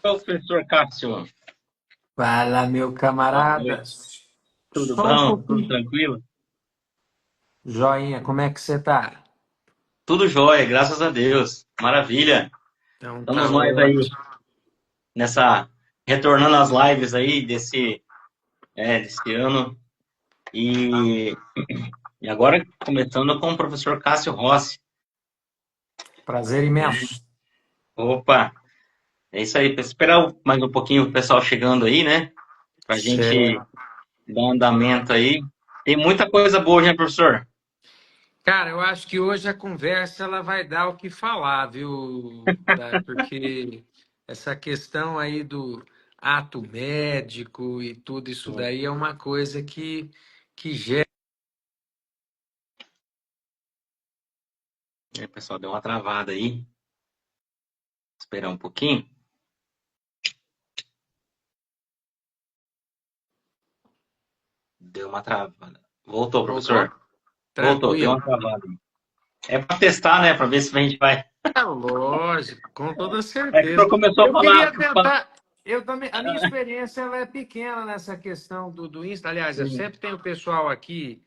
Professor Cássio, Fala, meu boa camarada. noite. Tudo Só um bom? Tudo pouquinho. tranquilo? Joinha, como é que você tá? Tudo jóia, graças a Deus. Maravilha. Então Estamos tá nós aí ótimo. nessa retornando às lives aí desse ano e, e agora começando com o professor Cássio Rossi, Prazer né? imenso. Opa, é isso aí. Esperar mais um pouquinho o pessoal chegando aí, né? Pra gente Certo. dar um andamento aí. Tem muita coisa boa, né, professor? Cara, eu acho que hoje a conversa ela vai dar o que falar, viu? Porque essa questão aí do ato médico e tudo isso daí é uma coisa que gera. É, pessoal, deu uma travada aí. Esperar um pouquinho. Deu uma travada. Voltou, Voltou? professor. Voltou, deu Tranquilo. uma travada. É para testar, né? Para ver se a gente vai. É lógico, com toda É que o certeza. senhor começou a Eu falar. queria tentar, eu também, a minha experiência ela é pequena nessa questão do Insta. Aliás, eu Sim. sempre tenho o pessoal aqui,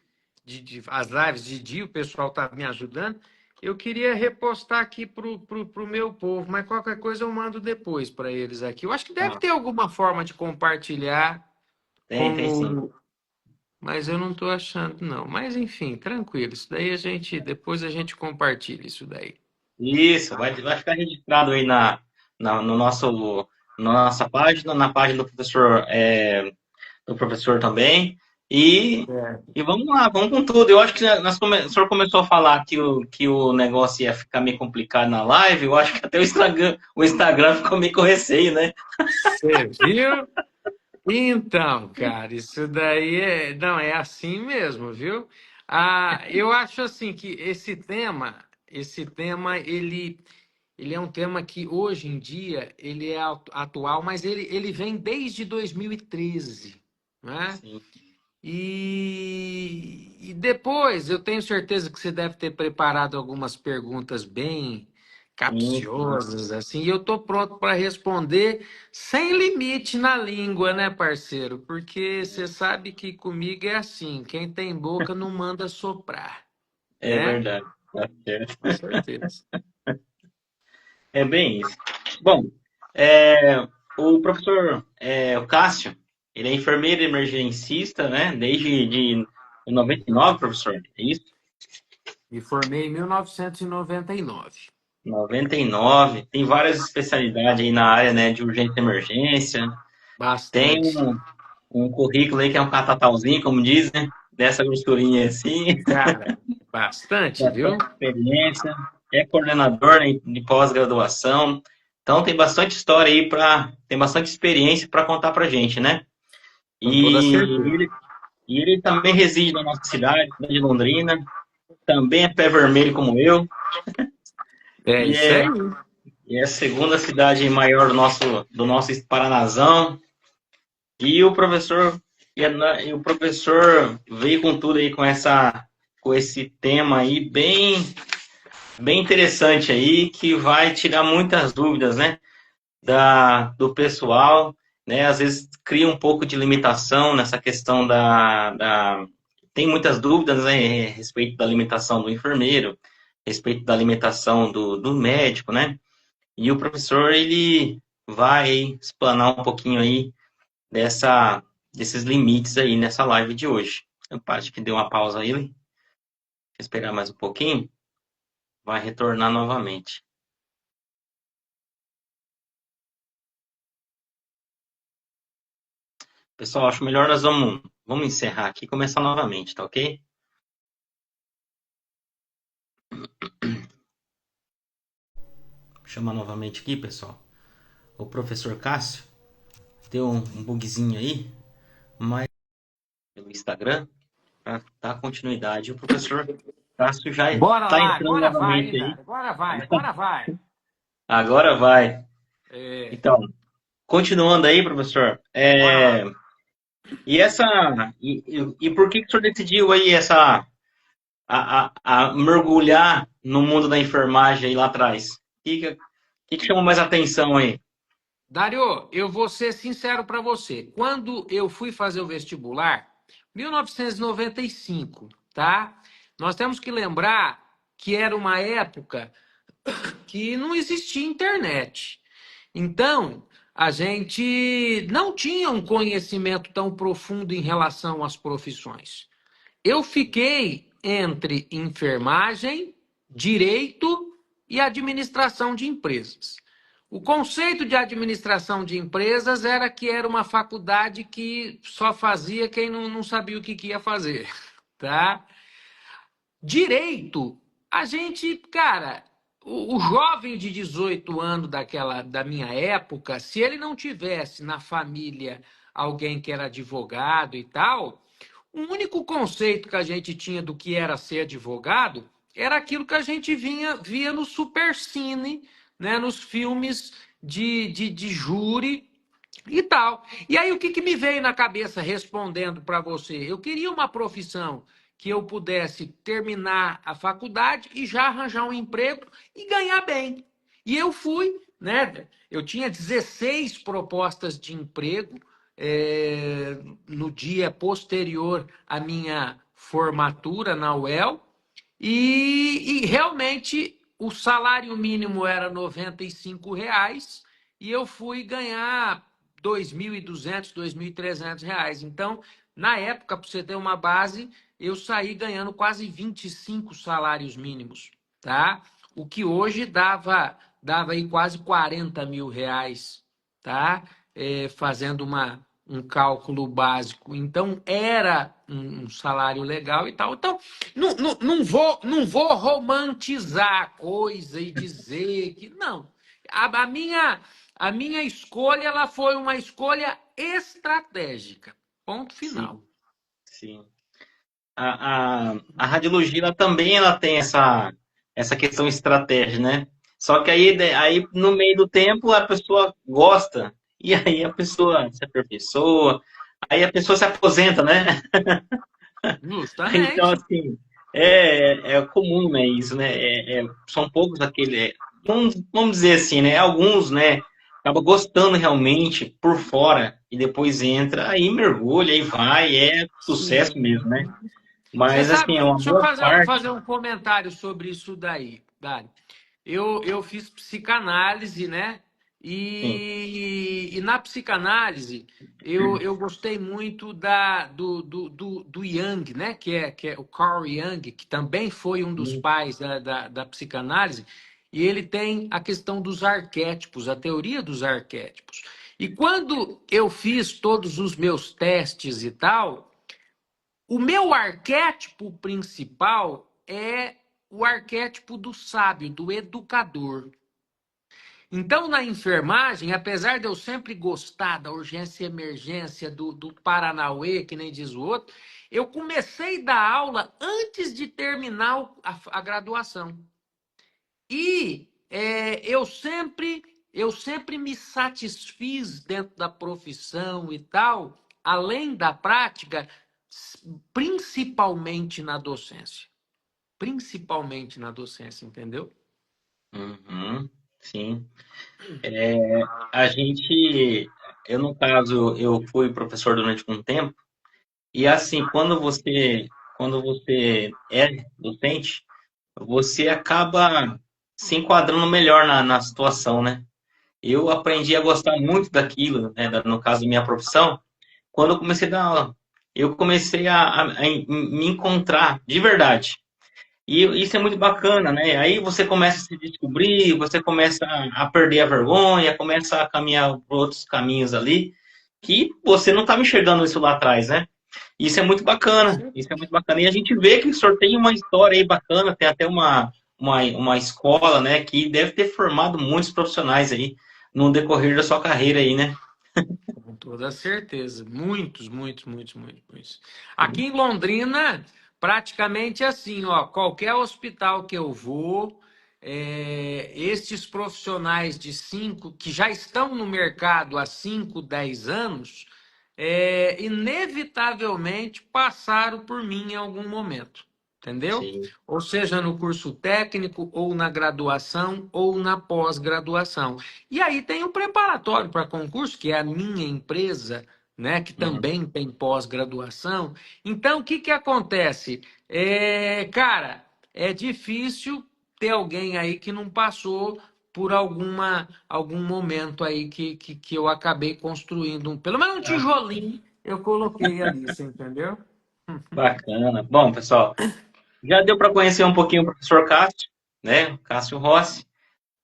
as lives de dia, o pessoal está me ajudando. Eu queria repostar aqui pro meu povo, mas qualquer coisa eu mando depois para eles aqui. Eu acho que deve Ah, ter alguma forma de compartilhar tem sim. como, mas eu não estou achando, não. Mas enfim, tranquilo. Isso daí depois a gente compartilha isso daí. Isso, vai ficar registrado aí no nosso, na nossa página, na página do professor também. E, É. e vamos lá, vamos com tudo. Eu acho que o senhor começou a falar que o negócio ia ficar meio complicado na live. Eu acho que até o Instagram ficou meio com receio, né? Você viu? Então, cara, isso daí não é assim mesmo, viu? Eu acho assim que esse tema, ele é um tema que hoje em dia ele é atual, mas ele vem desde 2013, né? Sim, E depois eu tenho certeza que você deve ter preparado algumas perguntas bem sim. capciosas, assim, e eu estou pronto para responder sem limite na língua, né, parceiro? Porque você sabe que comigo é assim, quem tem boca não manda soprar, É né? verdade. Tá certo. Com certeza. É bem isso. Bom, é, o professor o Cássio, ele é enfermeiro emergencista, né? Desde 99, professor. É isso? Me formei em 1999. 99. Tem várias especialidades aí na área, né? De urgência e emergência. Tem Bastante. um currículo aí que é um catatauzinho, como dizem, né? Dessa grossurinha assim. Cara, bastante, Bastante viu? experiência. É coordenador, né, de pós-graduação. Então tem bastante história aí tem bastante experiência para contar pra gente, né? Com toda E certeza. ele também reside na nossa cidade, cidade de Londrina, também é pé vermelho como eu, É e isso aí. é, e é a segunda cidade maior do nosso Paranazão. E o professor, e o professor veio com tudo aí com esse tema aí bem interessante aí, que vai tirar muitas dúvidas, né? Do pessoal, né? Às vezes cria um pouco de limitação nessa questão tem muitas dúvidas, né, a respeito da alimentação do enfermeiro, a respeito da alimentação do médico, né? E o professor, ele vai explanar um pouquinho aí desses limites aí nessa live de hoje. Eu acho que deu uma pausa aí, deixa eu esperar mais um pouquinho, vai retornar novamente. Pessoal, acho melhor nós vamos encerrar aqui e começar novamente, tá ok? Vou chamar novamente aqui, pessoal. O professor Cássio deu um bugzinho aí, mas pelo Instagram, para dar continuidade. O professor Cássio já Bora está lá, entrando agora vai, novamente hein, aí. cara? Agora vai, agora vai. Agora vai. É, Então, continuando aí, professor. bora lá. E essa e por que o senhor decidiu aí a mergulhar no mundo da enfermagem aí lá atrás? O que chamou mais atenção aí? Dário, eu vou ser sincero para você. Quando eu fui fazer o vestibular, 1995, tá? Nós temos que lembrar que era uma época que não existia internet. Então, a gente não tinha um conhecimento tão profundo em relação às profissões. Eu fiquei entre enfermagem, direito e administração de empresas. O conceito de administração de empresas era que era uma faculdade que só fazia quem não sabia o que ia fazer, tá? Direito, a gente, cara, o jovem de 18 anos da minha época, se ele não tivesse na família alguém que era advogado e tal, o único conceito que a gente tinha do que era ser advogado era aquilo que a gente via no Supercine, né, nos filmes de júri e tal. E aí, o que me veio na cabeça respondendo para você? Eu queria uma profissão que eu pudesse terminar a faculdade e já arranjar um emprego e ganhar bem. E eu fui, né? Eu tinha 16 propostas de emprego no dia posterior à minha formatura na UEL, e realmente o salário mínimo era R$ 95 e eu fui ganhar R$ 2.200, R$ 2.300. Então, na época, para você ter uma base, eu saí ganhando quase 25 salários mínimos, tá? O que hoje dava aí quase R$ 40.000, tá? Fazendo um cálculo básico. Então, era um salário legal e tal. Então, não vou romantizar a coisa e dizer que não. A minha escolha ela foi uma escolha estratégica. Ponto final. Sim, sim. A radiologia ela também ela tem essa questão estratégia, né? Só que aí no meio do tempo a pessoa gosta e aí a pessoa se aperfeiçoa, aí a pessoa se aposenta, né? Então, Justamente. assim, é comum, né, isso, né? São poucos aquele, vamos dizer assim, né? Alguns, né, acaba gostando realmente por fora e depois entra, aí mergulha, aí vai, é sucesso Sim. mesmo, né? Você Mas, assim, sabe, é uma deixa eu boa fazer parte. um comentário sobre isso daí, Dário. Eu fiz psicanálise, né? Sim. E na psicanálise eu gostei muito do Jung, né? Que é o Carl Jung, que também foi um dos pais da psicanálise, e ele tem a questão dos arquétipos, a teoria dos arquétipos. E quando eu fiz todos os meus testes e tal, o meu arquétipo principal é o arquétipo do sábio, do educador. Então, na enfermagem, apesar de eu sempre gostar da urgência e emergência, do Paranauê, que nem diz o outro, eu comecei a dar aula antes de terminar a graduação. E eu sempre me satisfiz dentro da profissão e tal, além da prática, principalmente na docência. Principalmente na docência, entendeu? Uhum, sim. A gente, eu no caso, eu fui professor durante um tempo, e assim, quando você é docente, você acaba se enquadrando melhor na situação, né? Eu aprendi a gostar muito daquilo, né, no caso da minha profissão, quando eu comecei a dar aula. Eu comecei a me encontrar de verdade. E isso é muito bacana, né? Aí você começa a se descobrir, você começa a perder a vergonha, começa a caminhar por outros caminhos ali, que você não estava enxergando isso lá atrás, né? Isso é muito bacana, isso é muito bacana. E a gente vê que o senhor tem uma história aí bacana, tem até uma escola, né, que deve ter formado muitos profissionais aí no decorrer da sua carreira aí, né? Com toda certeza. Muitos, muitos, muitos, muitos, muitos. Aqui em Londrina, praticamente assim, ó, qualquer hospital que eu vou, estes profissionais de 5, que já estão no mercado há 5, 10 anos, inevitavelmente passaram por mim em algum momento. entendeu? Sim. Ou seja, no curso técnico, ou na graduação, ou na pós-graduação. E aí tem o preparatório para concurso, que é a minha empresa, né, que Uhum. também tem pós-graduação. Então, o que que acontece? Cara, é difícil ter alguém aí que não passou por algum momento aí que eu acabei construindo, pelo menos um Ah, tijolinho eu coloquei ali, você entendeu? bacana. Bom, pessoal, já deu para conhecer um pouquinho o professor Cássio, né? O Cássio Rossi.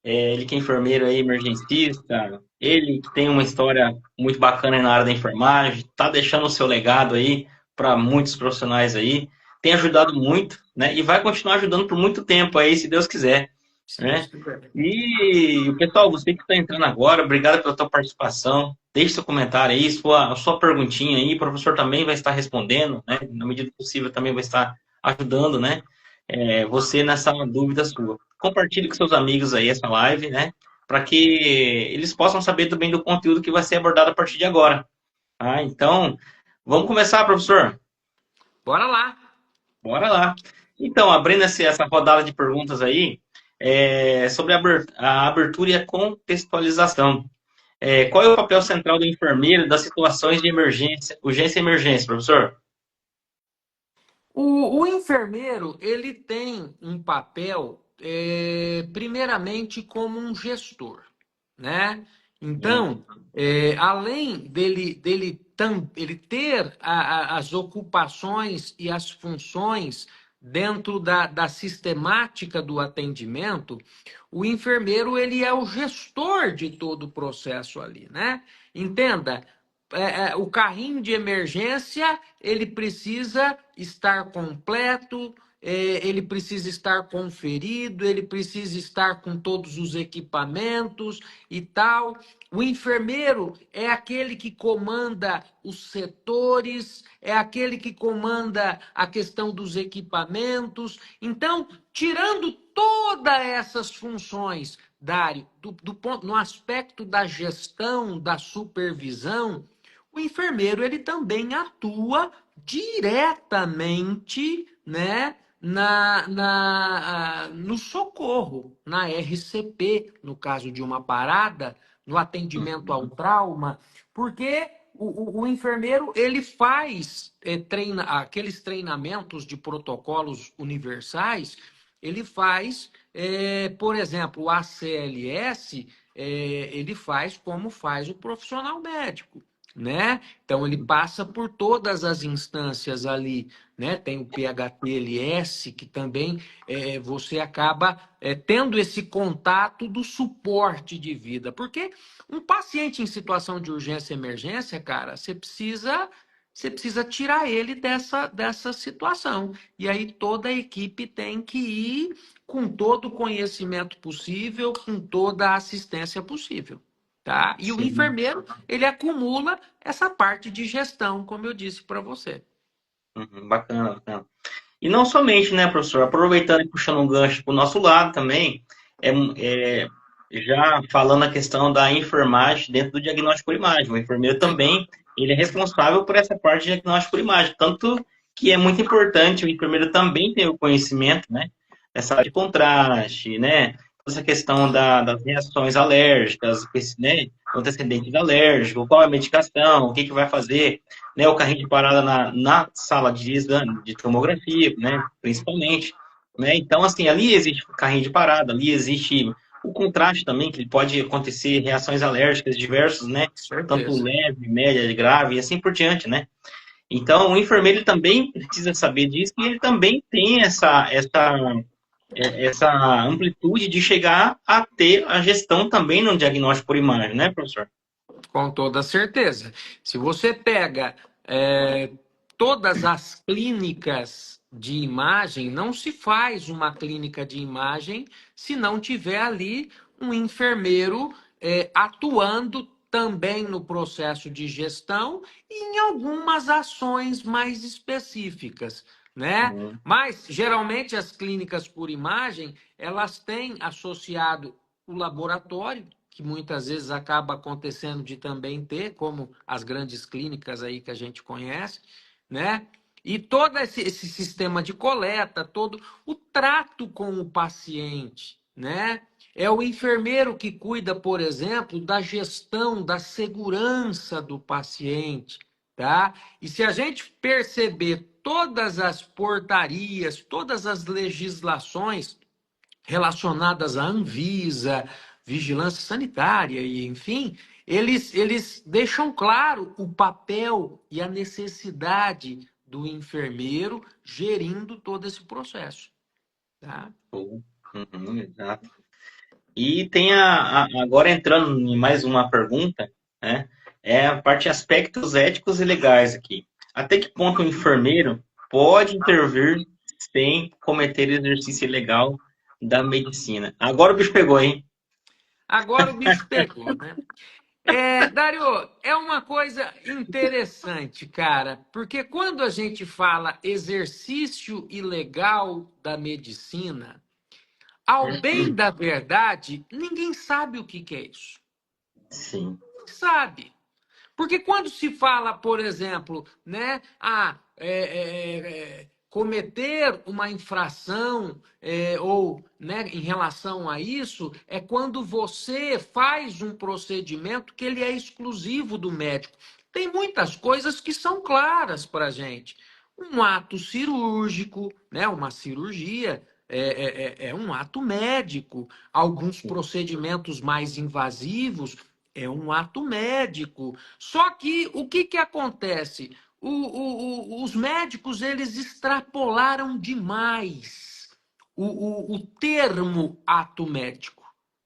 Ele que é enfermeiro aí, emergencista. Ele que tem uma história muito bacana aí na área da enfermagem. Tá deixando o seu legado aí para muitos profissionais aí. Tem ajudado muito, né? E vai continuar ajudando por muito tempo aí, se Deus quiser, Se Deus né? quiser. E, pessoal, você que está entrando agora, obrigado pela tua participação. Deixe seu comentário aí, sua perguntinha aí. O professor também vai estar respondendo, né? Na medida do possível, também vai estar ajudando, né? Você nessa dúvida sua. Compartilhe com seus amigos aí essa live, né? Para que eles possam saber também do conteúdo que vai ser abordado a partir de agora. Tá? Então, vamos começar, professor? Bora lá. Bora lá. Então, abrindo essa rodada de perguntas aí, sobre a abertura e a contextualização. Qual é o papel central do enfermeiro das situações de emergência, urgência e emergência, professor? O enfermeiro, ele tem um papel, primeiramente, como um gestor, né? Hum, Então, além ele ter as ocupações e as funções dentro da sistemática do atendimento, o enfermeiro, ele é o gestor de todo o processo ali, né? Entenda, o carrinho de emergência ele precisa estar completo, ele precisa estar conferido, ele precisa estar com todos os equipamentos e tal. O enfermeiro é aquele que comanda os setores, é aquele que comanda a questão dos equipamentos. Então, tirando todas essas funções, Dário, no aspecto da gestão, da supervisão, o enfermeiro ele também atua diretamente, né, no socorro, na RCP, no caso de uma parada, no atendimento ao uhum, trauma, porque o enfermeiro ele faz aqueles treinamentos de protocolos universais, ele faz, por exemplo, o ACLS, ele faz como faz o profissional médico, né? Então ele passa por todas as instâncias ali, né? Tem o PHTLS, que também você acaba tendo esse contato do suporte de vida, porque um paciente em situação de urgência e emergência, cara, você precisa tirar ele dessa situação. E aí toda a equipe tem que ir com todo o conhecimento possível, com toda a assistência possível. Tá? E o sim. enfermeiro, ele acumula essa parte de gestão, como eu disse para você. Uhum, bacana, bacana. E não somente, né, professor? Aproveitando e puxando um gancho para o nosso lado também, é, é, já falando a questão da enfermagem dentro do diagnóstico por imagem. O enfermeiro também, ele é responsável por essa parte de diagnóstico por imagem. Tanto que é muito importante o enfermeiro também ter o conhecimento, né, dessa área de contraste, né, essa questão das reações alérgicas, né, antecedentes alérgicos, qual é a medicação, o que que vai fazer, né, o carrinho de parada na sala de exame, de tomografia, né, principalmente, né, então, assim, ali existe o carrinho de parada, ali existe o contraste também, que pode acontecer reações alérgicas diversas, né, tanto Certeza. leve, média, grave, e assim por diante, né, então, o enfermeiro também precisa saber disso e ele também tem essa amplitude de chegar a ter a gestão também no diagnóstico por imagem, né, professor? Com toda certeza. Se você pega todas as clínicas de imagem, não se faz uma clínica de imagem se não tiver ali um enfermeiro atuando também no processo de gestão e em algumas ações mais específicas, né? Uhum. Mas geralmente as clínicas por imagem, elas têm associado o laboratório, que muitas vezes acaba acontecendo de também ter, como as grandes clínicas aí que a gente conhece, né? E todo esse sistema de coleta, todo o trato com o paciente, né? É o enfermeiro que cuida, por exemplo, da gestão da segurança do paciente, tá? E se a gente perceber todas as portarias, todas as legislações relacionadas à Anvisa, vigilância sanitária e enfim, eles deixam claro o papel e a necessidade do enfermeiro gerindo todo esse processo, tá? Uhum, exato. E tem agora entrando em mais uma pergunta, né? É a parte de aspectos éticos e legais aqui. Até que ponto o enfermeiro pode intervir sem cometer exercício ilegal da medicina? Agora o bicho pegou, hein? Agora o bicho pegou, né? Dário, é uma coisa interessante, cara, porque quando a gente fala exercício ilegal da medicina, ao bem da verdade, ninguém sabe o que é isso. Sim. Sabe? Porque quando se fala, por exemplo, né, cometer uma infração ou né, em relação a isso, é quando você faz um procedimento que ele é exclusivo do médico. Tem muitas coisas que são claras para a gente. Um ato cirúrgico, né, uma cirurgia, é um ato médico. Alguns procedimentos mais invasivos é um ato médico. Só que o que acontece? Os médicos eles extrapolaram demais o termo ato médico,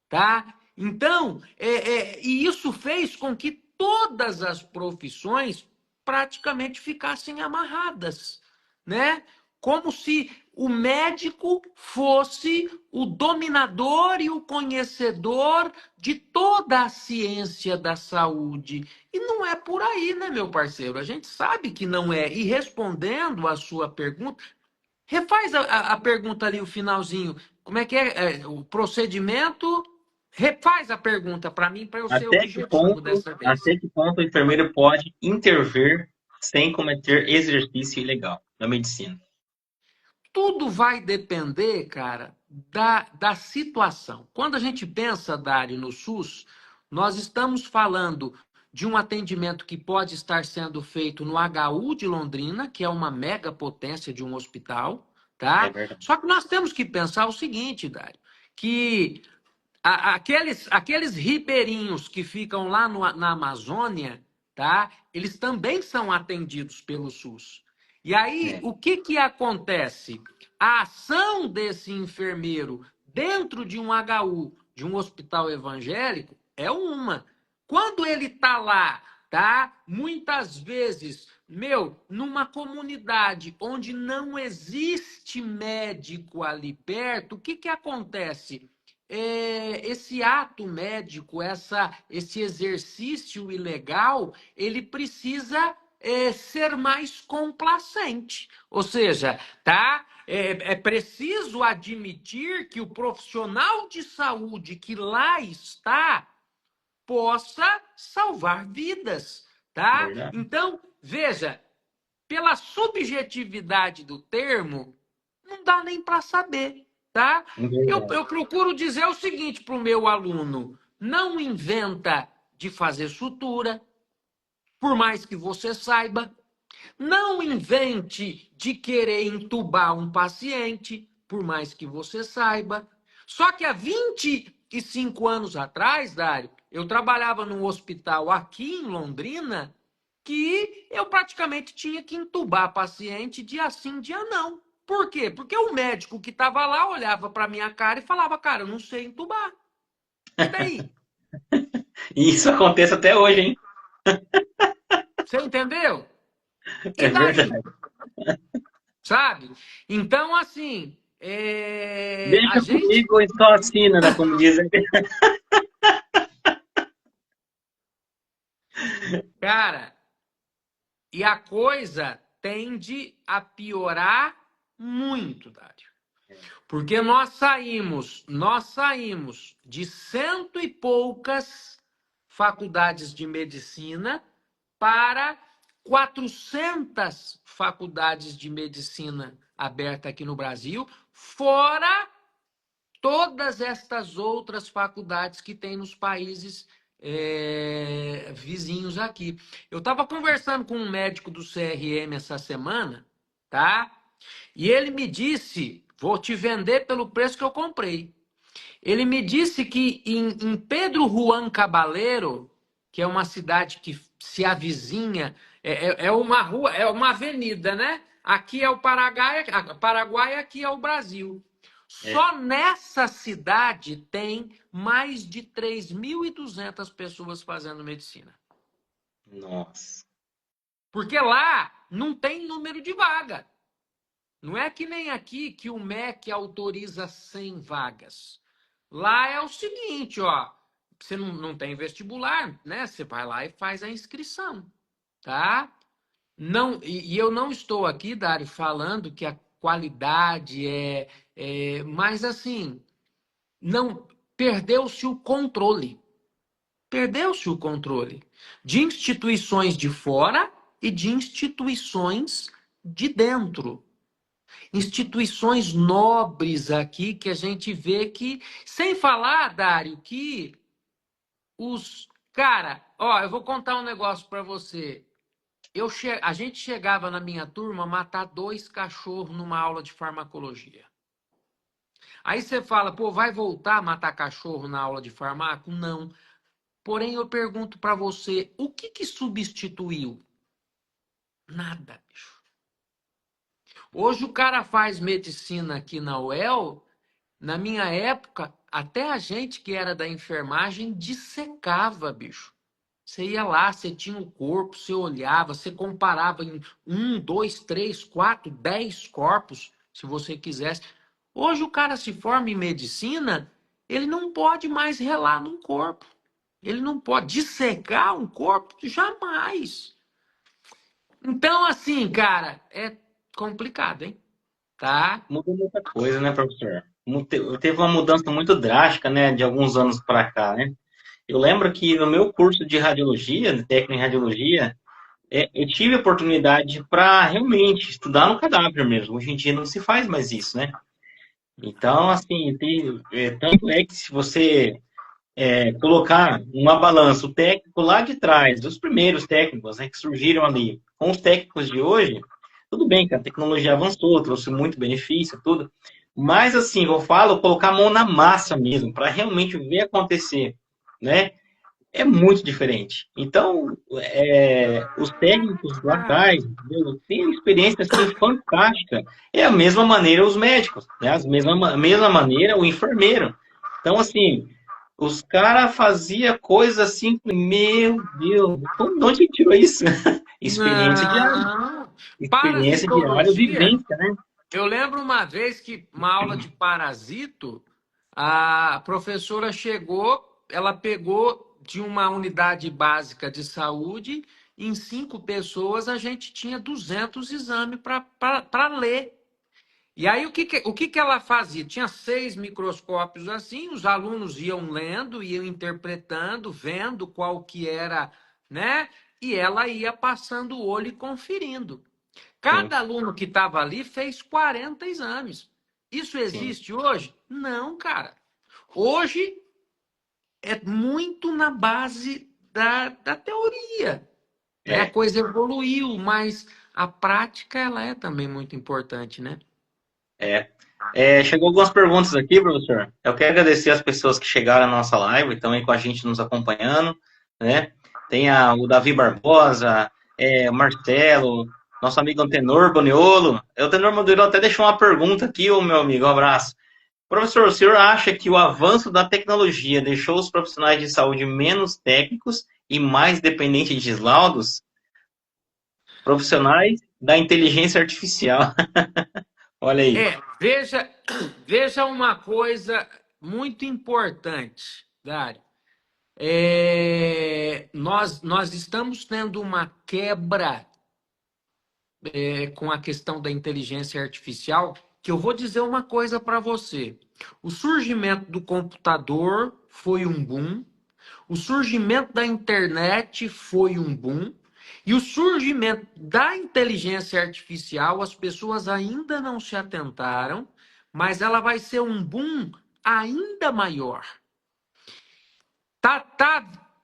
tá? Então, e isso fez com que todas as profissões praticamente ficassem amarradas, né? Como se o médico fosse o dominador e o conhecedor de toda a ciência da saúde. E não é por aí, né, meu parceiro? A gente sabe que não é. E respondendo à sua pergunta, refaz a pergunta ali, o finalzinho. Como é que é, o procedimento? Refaz a pergunta para mim, para eu ser objetivo dessa vez. Até que ponto o enfermeiro pode intervir sem cometer exercício ilegal da medicina? Tudo vai depender, cara, da situação. Quando a gente pensa, Dário, no SUS, nós estamos falando de um atendimento que pode estar sendo feito no HU de Londrina, que é uma mega potência de um hospital, É tá? verdade. Só que nós temos que pensar o seguinte, Dário, que aqueles ribeirinhos que ficam lá na Amazônia, tá? Eles também são atendidos pelo SUS. E aí, É, o que acontece? A ação desse enfermeiro dentro de um HU, de um hospital evangélico, é uma. Quando ele está lá, tá? Muitas vezes, numa comunidade onde não existe médico ali perto, o que acontece? Esse ato médico, esse exercício ilegal, ele precisa ser mais complacente. Ou seja, tá? É preciso admitir que o profissional de saúde que lá está possa salvar vidas, tá? verdade. Então, veja, pela subjetividade do termo, não dá nem para saber, tá? Verdade. Eu procuro dizer o seguinte para o meu aluno: não inventa de fazer sutura, por mais que você saiba. Não invente de querer entubar um paciente, por mais que você saiba. Só que há 25 anos atrás, Dário, eu trabalhava num hospital aqui em Londrina que eu praticamente tinha que entubar paciente dia sim, dia não. Por quê? Porque o médico que estava lá olhava para minha cara e falava: cara, eu não sei entubar. E daí? E isso acontece até hoje, hein? Você entendeu? E É daí? verdade. Sabe? Então, assim, a Deixa gente, comigo e só assina, né? Como dizem. cara, e a coisa tende a piorar muito, Dário. Porque nós saímos de cento e poucas faculdades de medicina para 400 faculdades de medicina abertas aqui no Brasil, fora todas estas outras faculdades que tem nos países vizinhos aqui. Eu estava conversando com um médico do CRM essa semana, tá? E ele me disse, vou te vender pelo preço que eu comprei. Ele me disse que em Pedro Juan Caballero, que é uma cidade que se avizinha, é uma rua, é uma avenida, né? Aqui é o Paraguai, aqui é o Brasil. É. Só nessa cidade tem mais de 3.200 pessoas fazendo medicina. Nossa. Porque lá não tem número de vaga. Não é que nem aqui que o MEC autoriza 100 vagas. Lá é o seguinte, ó, você não tem vestibular, né? Você vai lá e faz a inscrição, tá? Não, e eu não estou aqui, Dário, falando que a qualidade mas assim, não perdeu-se o controle. Perdeu-se o controle de instituições de fora e de instituições de dentro. Instituições nobres aqui que a gente vê que, sem falar, Dário, que cara, ó, eu vou contar um negócio para você. A gente chegava na minha turma a matar 2 cachorros numa aula de farmacologia. Aí você fala, pô, vai voltar a matar cachorro na aula de farmaco? Não. Porém, eu pergunto para você, o que substituiu? Nada, bicho. Hoje o cara faz medicina aqui na UEL. Na minha época, até a gente que era da enfermagem dissecava, bicho. Você ia lá, você tinha o corpo, você olhava, você comparava em 1, 2, 3, 4, 10 corpos, se você quisesse. Hoje o cara se forma em medicina, ele não pode mais relar num corpo. Ele não pode dissecar um corpo, jamais. Então, assim, cara, é complicado, hein? Tá? Mudou muita coisa, né, professor? Teve uma mudança muito drástica, né, de alguns anos para cá, né? Eu lembro que no meu curso de radiologia, de técnico em radiologia, eu tive a oportunidade para realmente estudar no cadáver mesmo. Hoje em dia não se faz mais isso, né? Então, assim, tanto é que se você colocar uma balança, o técnico lá de trás, dos primeiros técnicos, né, que surgiram ali, com os técnicos de hoje, tudo bem que a tecnologia avançou, trouxe muito benefício, tudo, mas assim, eu falo, colocar a mão na massa mesmo, para realmente ver acontecer, né? É muito diferente. Então, os técnicos lá atrás, entendeu? Têm uma experiência assim, fantástica. É a mesma maneira os médicos, né? A mesma maneira o enfermeiro. Então, assim, os caras faziam coisas assim, meu Deus, de onde que tirou isso? Experiência diária. Não. Experiência diária, Parasitologia. vivência, né? Eu lembro uma vez que uma aula de parasito, a professora chegou, ela pegou de uma unidade básica de saúde, em 5 pessoas a gente tinha 200 exames para ler. E aí o que ela fazia? Tinha 6 microscópios assim, os alunos iam lendo, iam interpretando, vendo qual que era, né? E ela ia passando o olho e conferindo. Sim, Cada aluno que estava ali fez 40 exames. Isso sim. existe hoje? Não, cara. Hoje é muito na base da teoria, né? A É. coisa evoluiu, mas a prática ela é também muito importante, né? É. Chegou algumas perguntas aqui, professor. Eu quero agradecer as pessoas que chegaram na nossa live, estão aí com a gente nos acompanhando, né? Tem o Davi Barbosa, o Marcelo, nosso amigo Antenor Boniolo. O Antenor Boniolo até deixou uma pergunta aqui, ô meu amigo, um abraço. Professor, o senhor acha que o avanço da tecnologia deixou os profissionais de saúde menos técnicos e mais dependentes de laudos? Profissionais da inteligência artificial. Olha aí. Veja uma coisa muito importante, Dário. Nós estamos tendo uma quebra com a questão da inteligência artificial, que eu vou dizer uma coisa para você. O surgimento do computador foi um boom, o surgimento da internet foi um boom, E o surgimento da inteligência artificial, as pessoas ainda não se atentaram, mas ela vai ser um boom ainda maior. Tá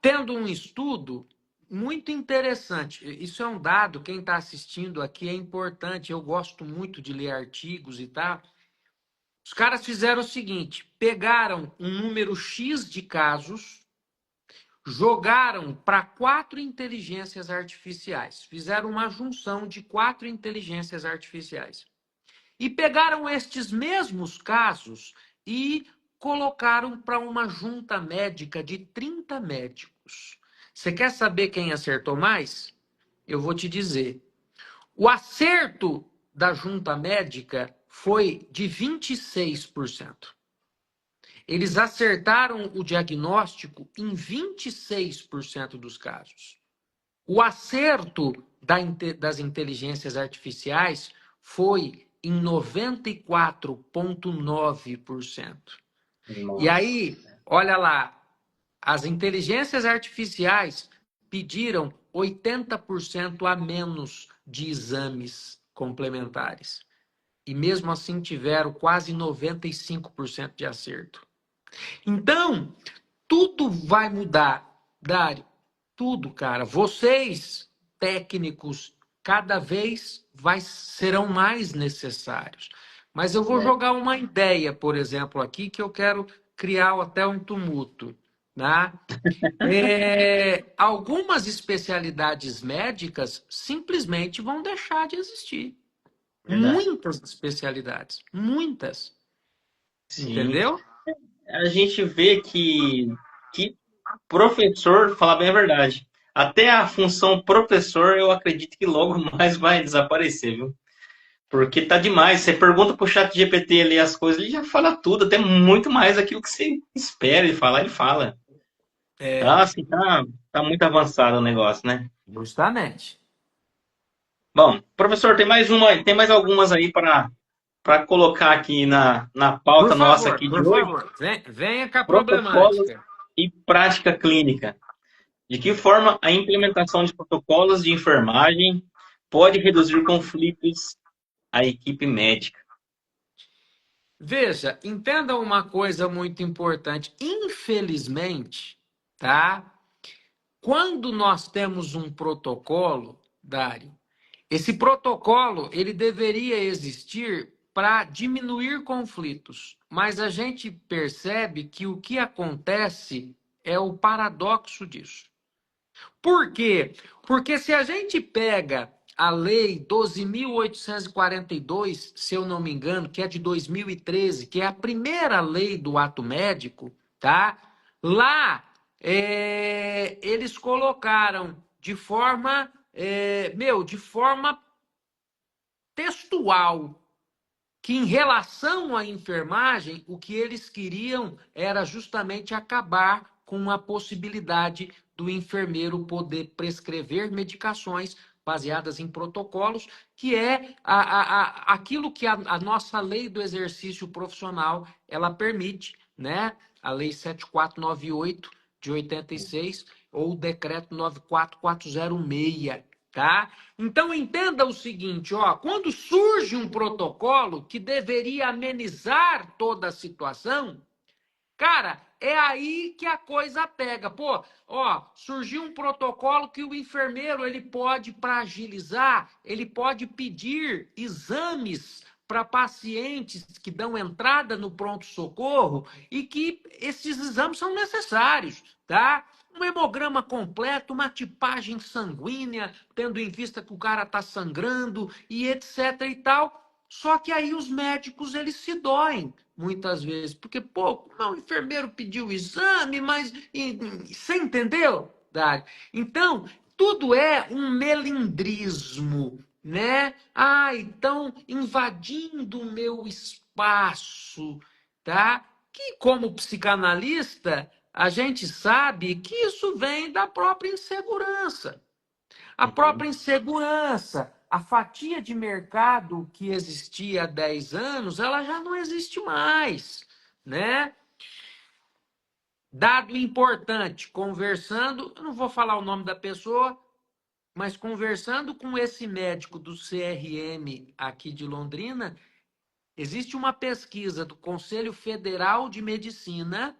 tendo um estudo muito interessante. Isso é um dado, quem está assistindo aqui é importante. Eu gosto muito de ler artigos e tal. Os caras fizeram o seguinte: pegaram um número X de casos, jogaram para 4 inteligências artificiais, fizeram uma junção de 4 inteligências artificiais. E pegaram estes mesmos casos e colocaram para uma junta médica de 30 médicos. Você quer saber quem acertou mais? Eu vou te dizer. O acerto da junta médica foi de 26%. Eles acertaram o diagnóstico em 26% dos casos. O acerto das inteligências artificiais foi em 94,9%. E Nossa. aí, olha lá, as inteligências artificiais pediram 80% a menos de exames complementares. E mesmo assim tiveram quase 95% de acerto. Então, tudo vai mudar, Dário. Tudo, cara. Vocês, técnicos, cada vez serão mais necessários. Mas eu vou É, jogar uma ideia, por exemplo, aqui, que eu quero criar até um tumulto. Né? Algumas especialidades médicas simplesmente vão deixar de existir. verdade. Muitas especialidades. Muitas. Sim. Entendeu? A gente vê que professor, falar bem a verdade, até a função professor, eu acredito que logo mais vai desaparecer, viu? Porque tá demais. Você pergunta pro chat GPT ali as coisas, ele já fala tudo, até muito mais daquilo que você espera ele falar, ele fala. É, Tá, assim, tá muito avançado o negócio, né? justamente. Bom, professor, tem mais algumas aí para colocar aqui na pauta nossa aqui de Por hoje. favor, venha com a Protocolos problemática. e prática clínica. De que forma a implementação de protocolos de enfermagem pode reduzir conflitos à equipe médica? Veja, entenda uma coisa muito importante. Infelizmente, tá? Quando nós temos um protocolo, Dário, esse protocolo ele deveria existir para diminuir conflitos, mas a gente percebe que o que acontece é o paradoxo disso. Por quê? Porque se a gente pega a lei 12.842, se eu não me engano, que é de 2013, que é a primeira lei do ato médico, tá? Lá eles colocaram de forma, de forma textual, que em relação à enfermagem, o que eles queriam era justamente acabar com a possibilidade do enfermeiro poder prescrever medicações baseadas em protocolos, que é aquilo que a nossa lei do exercício profissional ela permite, né? A lei 7498 de 86 ou o decreto 94406, tá? Então entenda o seguinte, ó, quando surge um protocolo que deveria amenizar toda a situação, cara, é aí que a coisa pega. Pô, ó, surgiu um protocolo que o enfermeiro ele pode, para agilizar, ele pode pedir exames para pacientes que dão entrada no pronto-socorro e que esses exames são necessários, tá? Um hemograma completo, uma tipagem sanguínea, tendo em vista que o cara está sangrando e etc e tal. Só que aí os médicos eles se doem muitas vezes, porque pô, não, o enfermeiro pediu o exame, mas você entendeu, Dário? Então, tudo é um melindrismo, né? Ah, então invadindo o meu espaço, tá? Que como psicanalista, a gente sabe que isso vem da própria insegurança. A Uhum. própria insegurança, a fatia de mercado que existia há 10 anos, ela já não existe mais, né? Dado importante, conversando, eu não vou falar o nome da pessoa, Mas conversando com esse médico do CRM aqui de Londrina, existe uma pesquisa do Conselho Federal de Medicina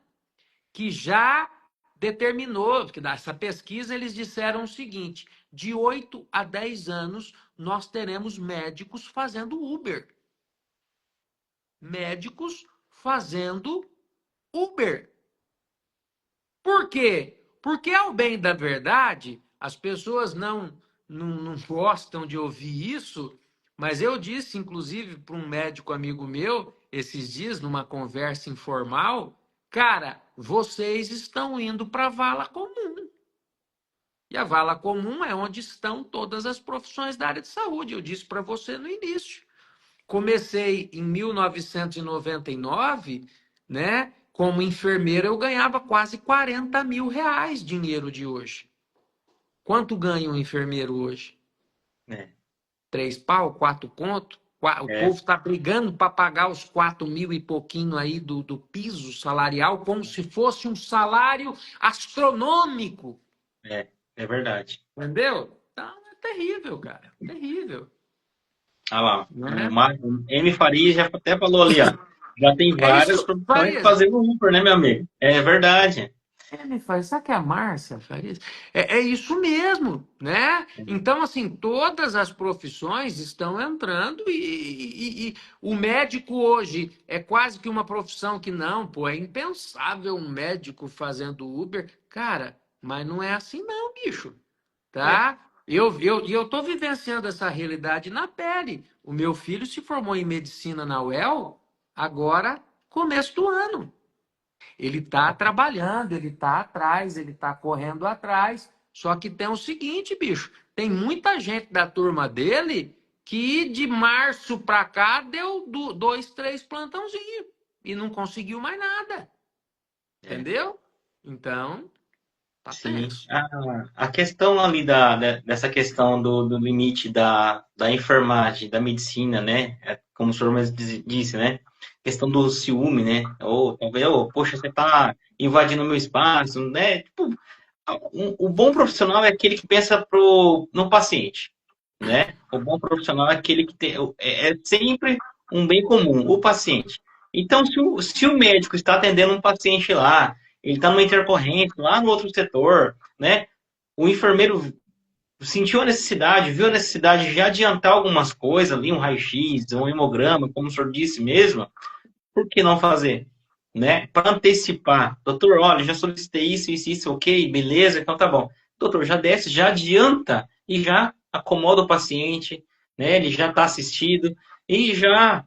que já determinou, que nessa pesquisa eles disseram o seguinte: de 8 a 10 anos nós teremos médicos fazendo Uber. Médicos fazendo Uber. Por quê? Porque, ao bem da verdade, as pessoas não gostam de ouvir isso, mas eu disse, inclusive, para um médico amigo meu, esses dias, numa conversa informal, cara, vocês estão indo para a vala comum. E a vala comum é onde estão todas as profissões da área de saúde. Eu disse para você no início. Comecei em 1999, né? Como enfermeira, eu ganhava quase 40 mil reais dinheiro de hoje. Quanto ganha um enfermeiro hoje? É, 3 pau, 4 conto? O é, povo está brigando para pagar os 4 mil e pouquinho aí do piso salarial, como se fosse um salário astronômico. é verdade. Entendeu? Então, é terrível, cara. Terrível. Ah lá, Né? O M. Faria já até falou ali, ó. Já tem É várias isso, profissões Farias. fazendo Uber, né, meu amigo? É verdade. Ele faz, sabe que é a Márcia faz isso? É isso mesmo, né? Então, assim, todas as profissões estão entrando e o médico hoje é quase que uma profissão que não, pô, é impensável um médico fazendo Uber. Cara, mas não é assim não, bicho, É, tá? Eu tô vivenciando essa realidade na pele. O meu filho se formou em medicina na UEL agora, começo do ano. Ele está trabalhando, ele está atrás, ele está correndo atrás. Só que tem o seguinte, bicho, tem muita gente da turma dele que de março para cá deu 2, 3 plantãozinhos e não conseguiu mais nada, é. entendeu? Então, tá Sim. tenso. A questão ali dessa questão do limite da enfermagem, da medicina, né? É, como o senhor mesmo disse, né? Questão do ciúme, né? Ou talvez, poxa, você está invadindo o meu espaço, né? Tipo, o bom profissional é aquele que pensa no paciente, né? O bom profissional é aquele que tem, é sempre um bem comum, o paciente. Então, se o médico está atendendo um paciente lá, ele está numa intercorrente lá no outro setor, né? O enfermeiro sentiu a necessidade, viu a necessidade de adiantar algumas coisas ali, um raio-x, um hemograma, como o senhor disse mesmo, por que não fazer? Né? Para antecipar. Doutor, olha, já solicitei isso, ok, beleza, então tá bom. Doutor, já desce, já adianta e já acomoda o paciente, né? Ele já está assistido e já,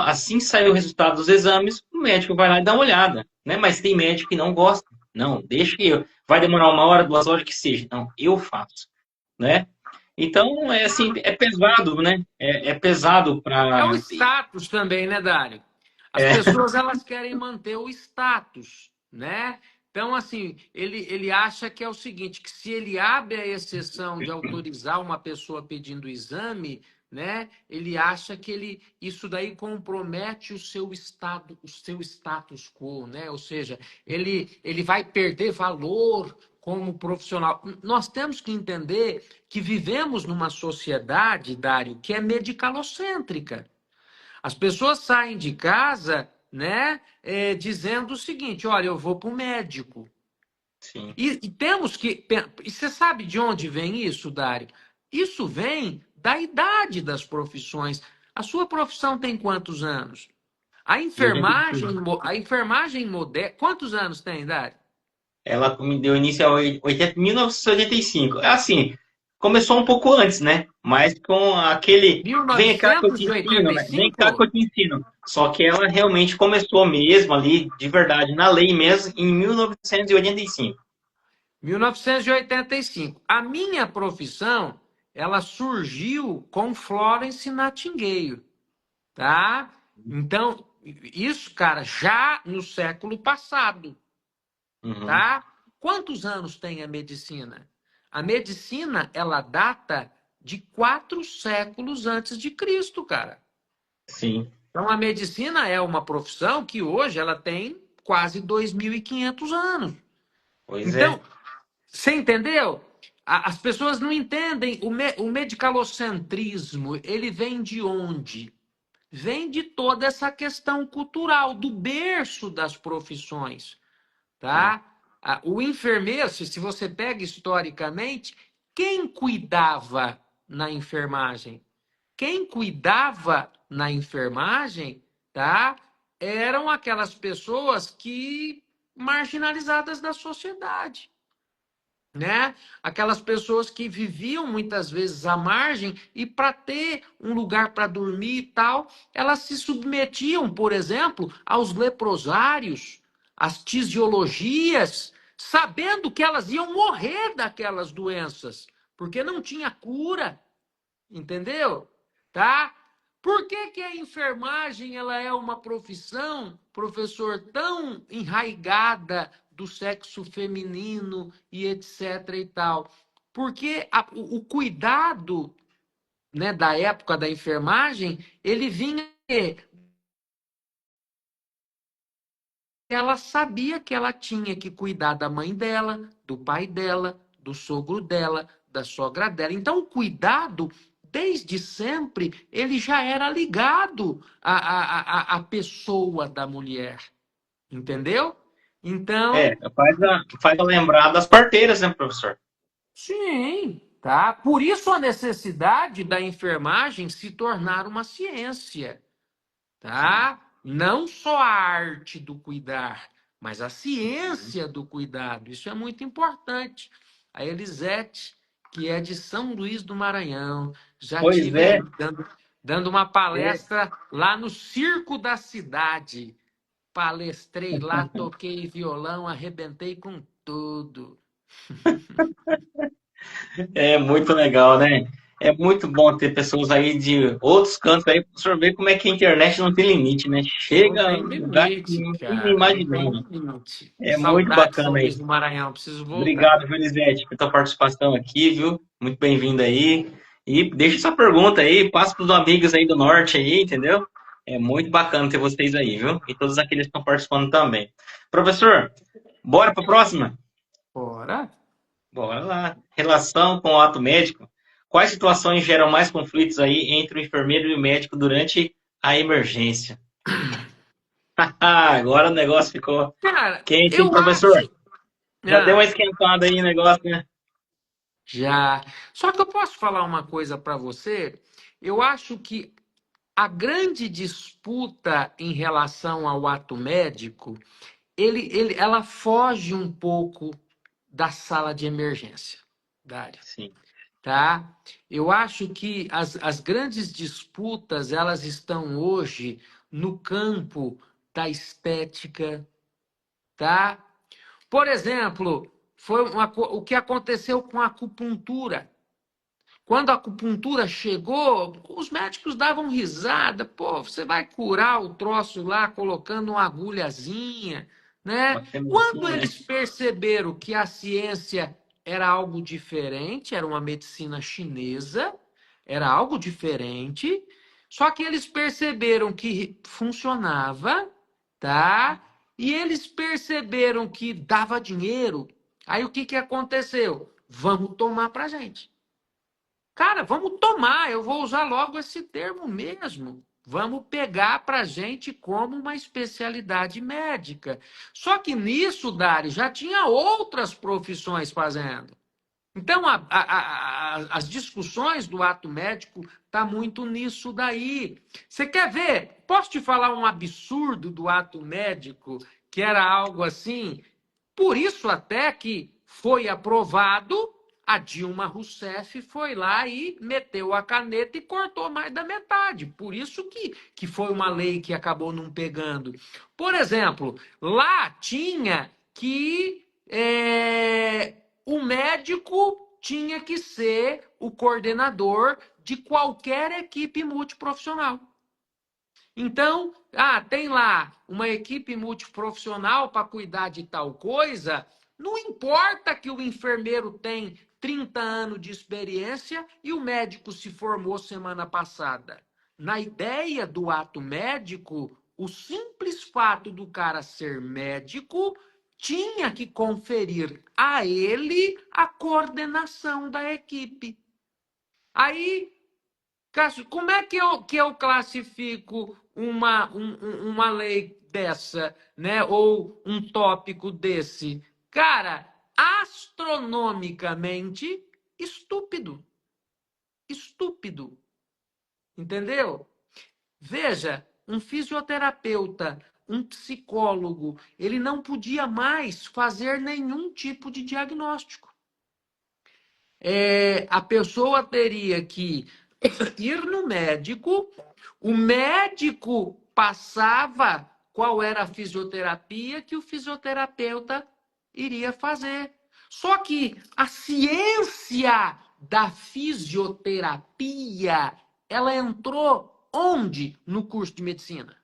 assim sair o resultado dos exames, o médico vai lá e dá uma olhada, né? Mas tem médico que não gosta. Não, deixa que eu. Vai demorar 1 hora, 2 horas que seja. Não, eu faço, né? Então, é assim, é pesado, né? É pesado É o para. status também, né, Dário? As pessoas elas querem manter o status, né? Então, assim, ele acha que é o seguinte, que se ele abre a exceção de autorizar uma pessoa pedindo exame, né? Ele acha que isso daí compromete o seu status quo, né? Ou seja, ele vai perder valor como profissional. Nós temos que entender que vivemos numa sociedade, Dário, que é medicalocêntrica. As pessoas saem de casa, né, dizendo o seguinte: olha, eu vou para o médico. Sim. E temos que. E você sabe de onde vem isso, Dário? Isso vem da idade das profissões. A sua profissão tem quantos anos? A De 85. enfermagem, a enfermagem moderna. Quantos anos tem, Dário? Ela me deu início em 1985. É assim, começou um pouco antes, né? Mas com aquele Mil vem cá que eu novecentos te e ensino, oitenta e né? Vem cá que cinco? eu te ensino. Só que ela realmente começou mesmo ali, de verdade, na lei mesmo, em 1985. 1985. A minha profissão, ela surgiu com Florence Nightingale, tá? Então, isso, cara, já no século passado, Uhum. tá? Quantos anos tem a medicina? A medicina, ela data de 4 séculos antes de Cristo, cara. Sim, Então, a medicina é uma profissão que hoje ela tem quase 2.500 anos. pois Então, é. você entendeu? As pessoas não entendem o medicalocentrismo, ele vem de onde? Vem de toda essa questão cultural, do berço das profissões, Sim. tá? O enfermeiro, se você pega historicamente, quem cuidava na enfermagem? Quem cuidava na enfermagem, tá? Eram aquelas pessoas que marginalizadas da sociedade, né? Aquelas pessoas que viviam muitas vezes à margem e para ter um lugar para dormir e tal, elas se submetiam, por exemplo, aos leprosários, às tisiologias, sabendo que elas iam morrer daquelas doenças, porque não tinha cura. Entendeu? Tá? Por que que a enfermagem ela é uma profissão, professor, tão enraigada do sexo feminino e etc e tal? Porque o cuidado, né, da época da enfermagem, ele vinha. Ela sabia que ela tinha que cuidar da mãe dela, do pai dela, do sogro dela, da sogra dela. Então, o cuidado, desde sempre, ele já era ligado à pessoa da mulher. Entendeu? É, Então, faz a lembrar das parteiras, né, professor? sim, tá? Por isso a necessidade da enfermagem se tornar uma ciência. Sim. Tá? Não só a arte do cuidar, mas a Uhum. ciência do cuidado. Isso é muito importante. A Elisete, que é de São Luís do Maranhão, já Pois tive é, aí dando uma é, palestra lá no Circo da Cidade. Palestrei lá, toquei violão, arrebentei com tudo. é muito legal, né? É muito bom ter pessoas aí de outros cantos aí para o senhor ver como é que a internet não tem limite, né? Não Chega tem num lugar que limite, nem cara, não tem imaginamos. limite. É muito Saudade de São bacana Luís aí. do Maranhão, preciso voltar. Obrigado, Felizete, por tua participação aqui, viu? Muito bem-vindo aí. E deixa sua pergunta aí, passa para os amigos aí do norte aí, entendeu? É muito bacana ter vocês aí, viu? E todos aqueles que estão participando também. Professor, bora para a próxima? Bora. Bora lá. Relação com o ato médico. Quais situações geram mais conflitos aí entre o enfermeiro e o médico durante a emergência? Ah, agora o negócio ficou Cara, quente, hein, eu professor? acho. Já deu uma Ah, esquentada aí o negócio, né? já. Só que eu posso falar uma coisa para você. Eu acho que a grande disputa em relação ao ato médico, ela foge um pouco da sala de emergência, Dário, Sim, tá? Eu acho que as grandes disputas, elas estão hoje no campo da estética, tá? Por exemplo, o que aconteceu com a acupuntura. Quando a acupuntura chegou, os médicos davam risada. Pô, você vai curar o troço lá colocando uma agulhazinha, né? uma Quando sementinha, né? eles perceberam que a ciência era algo diferente, era uma medicina chinesa, era algo diferente, só que eles perceberam que funcionava, tá? E eles perceberam que dava dinheiro. Aí o que que aconteceu? Vamos tomar pra gente. Cara, vamos tomar, eu vou usar logo esse termo mesmo. Vamos pegar para a gente como uma especialidade médica. Só que nisso, Dari, já tinha outras profissões fazendo. Então, as discussões do ato médico tá muito nisso daí. Você quer ver? Posso te falar um absurdo do ato médico, que era algo assim? Por isso até que foi aprovado, a Dilma Rousseff foi lá e meteu a caneta e cortou mais da metade. Por isso que foi uma lei que acabou não pegando. Por exemplo, lá tinha que o médico tinha que ser o coordenador de qualquer equipe multiprofissional. Então, tem lá uma equipe multiprofissional para cuidar de tal coisa, não importa que o enfermeiro tem 30 anos de experiência e o médico se formou semana passada. Na ideia do ato médico, o simples fato do cara ser médico tinha que conferir a ele a coordenação da equipe. Aí, Cássio, como é que eu classifico uma lei dessa, né? Ou um tópico desse? Cara, astronomicamente estúpido. Estúpido. Entendeu? Veja, um fisioterapeuta, um psicólogo, ele não podia mais fazer nenhum tipo de diagnóstico. A pessoa teria que ir no médico, o médico passava qual era a fisioterapia que o fisioterapeuta iria fazer. Só que a ciência da fisioterapia, ela entrou onde no curso de medicina?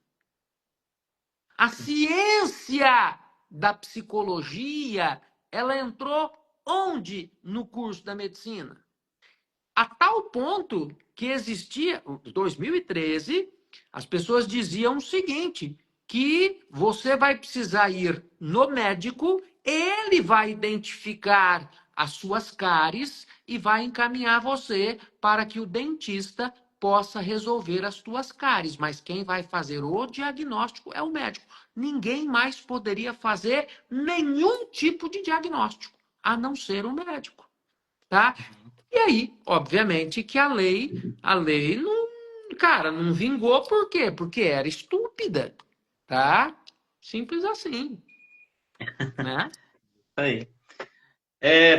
A ciência da psicologia, ela entrou onde no curso da medicina? A tal ponto que existia, em 2013, as pessoas diziam o seguinte, que você vai precisar ir no médico, ele vai identificar as suas cáries e vai encaminhar você para que o dentista possa resolver as tuas cáries, mas quem vai fazer o diagnóstico é o médico. Ninguém mais poderia fazer nenhum tipo de diagnóstico, a não ser o médico, tá? E aí, obviamente, que a lei não, cara, não vingou por quê? Porque era estúpida, tá? Simples assim, né? Aí.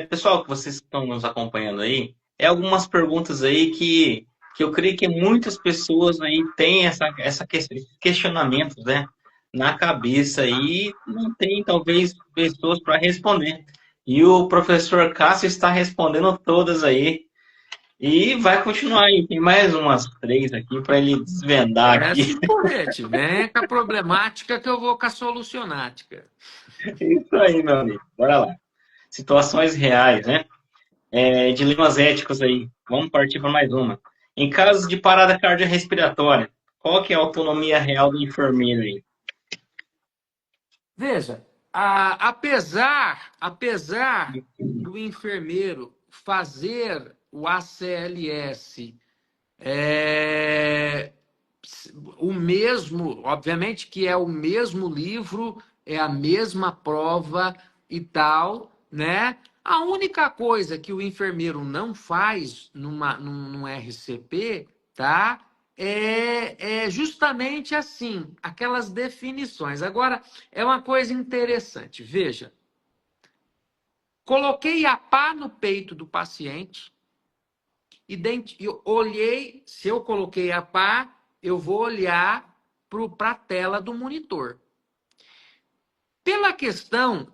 Pessoal, que vocês estão nos acompanhando aí, algumas perguntas aí que eu creio que muitas pessoas aí têm esses questionamentos, né, na cabeça e não tem, talvez, pessoas para responder. E o professor Cássio está respondendo todas aí. E vai continuar aí. Tem mais umas três aqui para ele desvendar aqui. Esse porrete, vem com a problemática que eu vou com a solucionática. Isso aí, meu amigo. Bora lá. Situações reais, né? Dilemas éticos aí. Vamos partir para mais uma. Em casos de parada cardiorrespiratória, qual que é a autonomia real do enfermeiro aí? Veja, apesar do enfermeiro fazer o ACLS, é, o mesmo, obviamente que é o mesmo livro, é a mesma prova e tal, né? A única coisa que o enfermeiro não faz num RCP, tá? É justamente assim, aquelas definições. Agora, é uma coisa interessante. Veja, coloquei a pá no peito do paciente, eu olhei, se eu coloquei a pá, eu vou olhar para a tela do monitor. Pela questão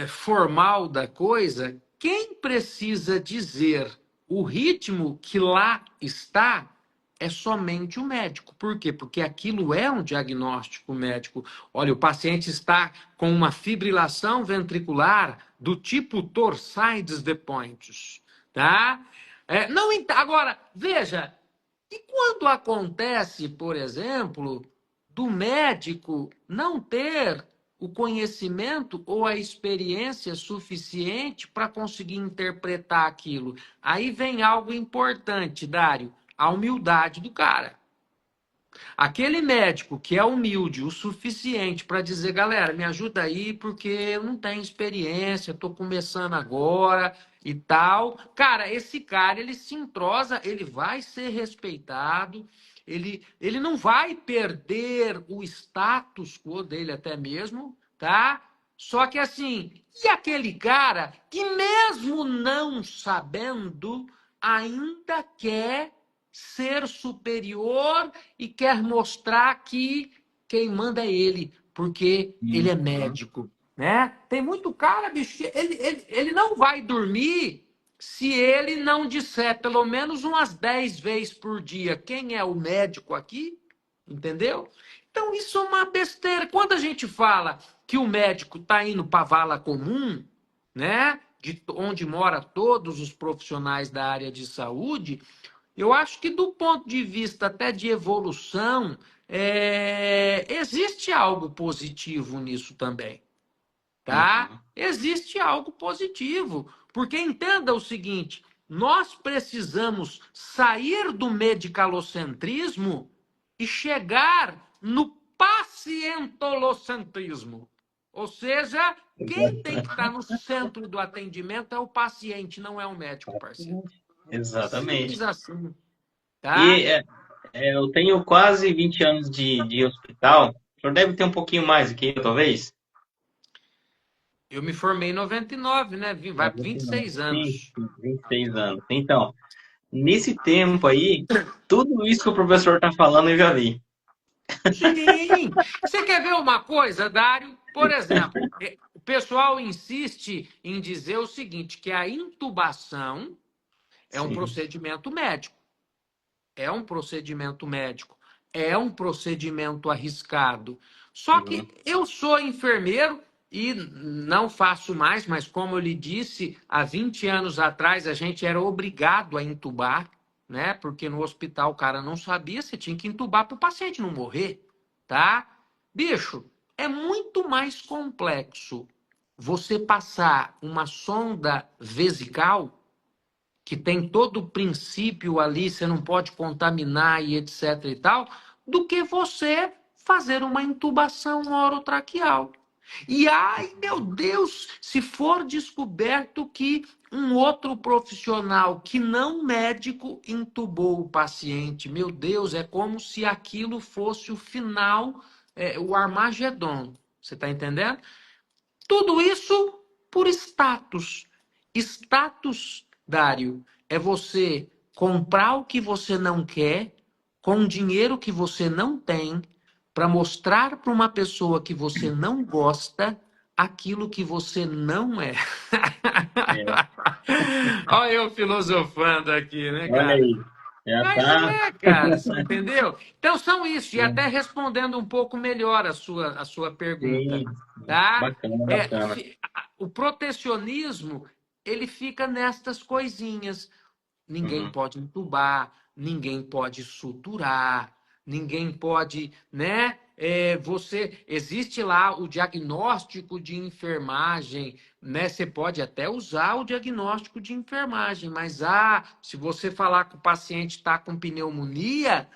formal da coisa, quem precisa dizer o ritmo que lá está é somente o médico. Por quê? Porque aquilo é um diagnóstico médico. Olha, o paciente está com uma fibrilação ventricular do tipo Torsades de Pontius, tá? Não, agora, veja, e quando acontece, por exemplo, do médico não ter o conhecimento ou a experiência suficiente para conseguir interpretar aquilo? Aí vem algo importante, Dário, a humildade do cara. Aquele médico que é humilde o suficiente para dizer, galera, me ajuda aí porque eu não tenho experiência, estou começando agora e tal. Cara, esse cara, ele se entrosa, ele vai ser respeitado, ele não vai perder o status quo dele até mesmo, tá? Só que assim, e aquele cara que mesmo não sabendo, ainda quer ser superior e quer mostrar que quem manda é ele, porque ele é Uhum. médico, né? Tem muito cara, bicho, ele não vai dormir se ele não disser pelo menos umas 10 vezes por dia quem é o médico aqui, entendeu? Então isso é uma besteira. Quando a gente fala que o médico está indo para a vala comum, né? De onde mora todos os profissionais da área de saúde, eu acho que do ponto de vista até de evolução, existe algo positivo nisso também. tá? Uhum. Existe algo positivo, porque entenda o seguinte, nós precisamos sair do medicalocentrismo e chegar no pacientolocentrismo. Ou seja, quem tem que estar no centro do atendimento é o paciente, não é o médico, parceiro. Simples Exatamente. assim, E tá? eu tenho quase 20 anos de hospital. O senhor deve ter um pouquinho mais do que eu, talvez? Eu me formei em 99, né? Vai para 99. 26 Sim, anos. 26 anos. Então, nesse tempo aí, tudo isso que o professor está falando eu já vi. Sim! Você quer ver uma coisa, Dário? Por exemplo, o pessoal insiste em dizer o seguinte, que a intubação é um Sim. procedimento médico. É um procedimento médico. É um procedimento arriscado. Só que Uhum. eu sou enfermeiro e não faço mais, mas como eu lhe disse, há 20 anos atrás a gente era obrigado a intubar, né? Porque no hospital o cara não sabia, você tinha que intubar para o paciente não morrer, tá? Bicho, é muito mais complexo você passar uma sonda vesical que tem todo o princípio ali, você não pode contaminar e etc e tal, do que você fazer uma intubação orotraqueal. E ai, meu Deus, se for descoberto que um outro profissional que não médico intubou o paciente, meu Deus, é como se aquilo fosse o final, o Armagedon. Você está entendendo? Tudo isso por status. Status, Dário, é você comprar o que você não quer com dinheiro que você não tem para mostrar para uma pessoa que você não gosta aquilo que você não é. É, Olha eu filosofando aqui, né, olha cara? aí, já Mas tá. é, cara, você entendeu? Então são isso, e até Sim, respondendo um pouco melhor a sua pergunta, sim. tá? Bacana, bacana. O protecionismo, ele fica nestas coisinhas. Ninguém Uhum. pode entubar, ninguém pode suturar, ninguém pode, né? Você existe lá o diagnóstico de enfermagem, né? Você pode até usar o diagnóstico de enfermagem, mas se você falar que o paciente está com pneumonia,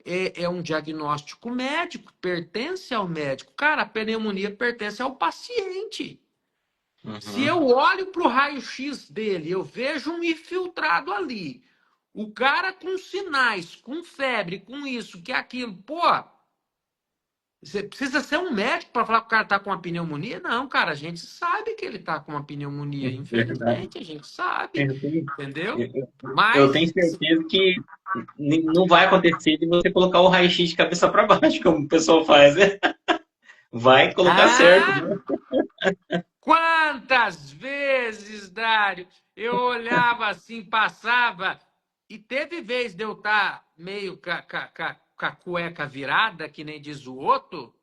é um diagnóstico médico, pertence ao médico. Cara, a pneumonia pertence ao paciente. Se Uhum. eu olho para o raio-x dele, eu vejo um infiltrado ali. O cara com sinais, com febre, com isso, que aquilo. Pô, você precisa ser um médico para falar que o cara está com uma pneumonia? Não, cara, a gente sabe que ele está com uma pneumonia. Verdade. Infelizmente, a gente sabe. Eu tenho, Entendeu? eu tenho Mas. certeza que não vai acontecer de você colocar o raio-x de cabeça para baixo, como o pessoal faz, né? Vai colocar certo, Ah! né? Quantas vezes, Dário, eu olhava assim, passava, e teve vez de eu estar meio com a cueca virada, que nem diz o outro,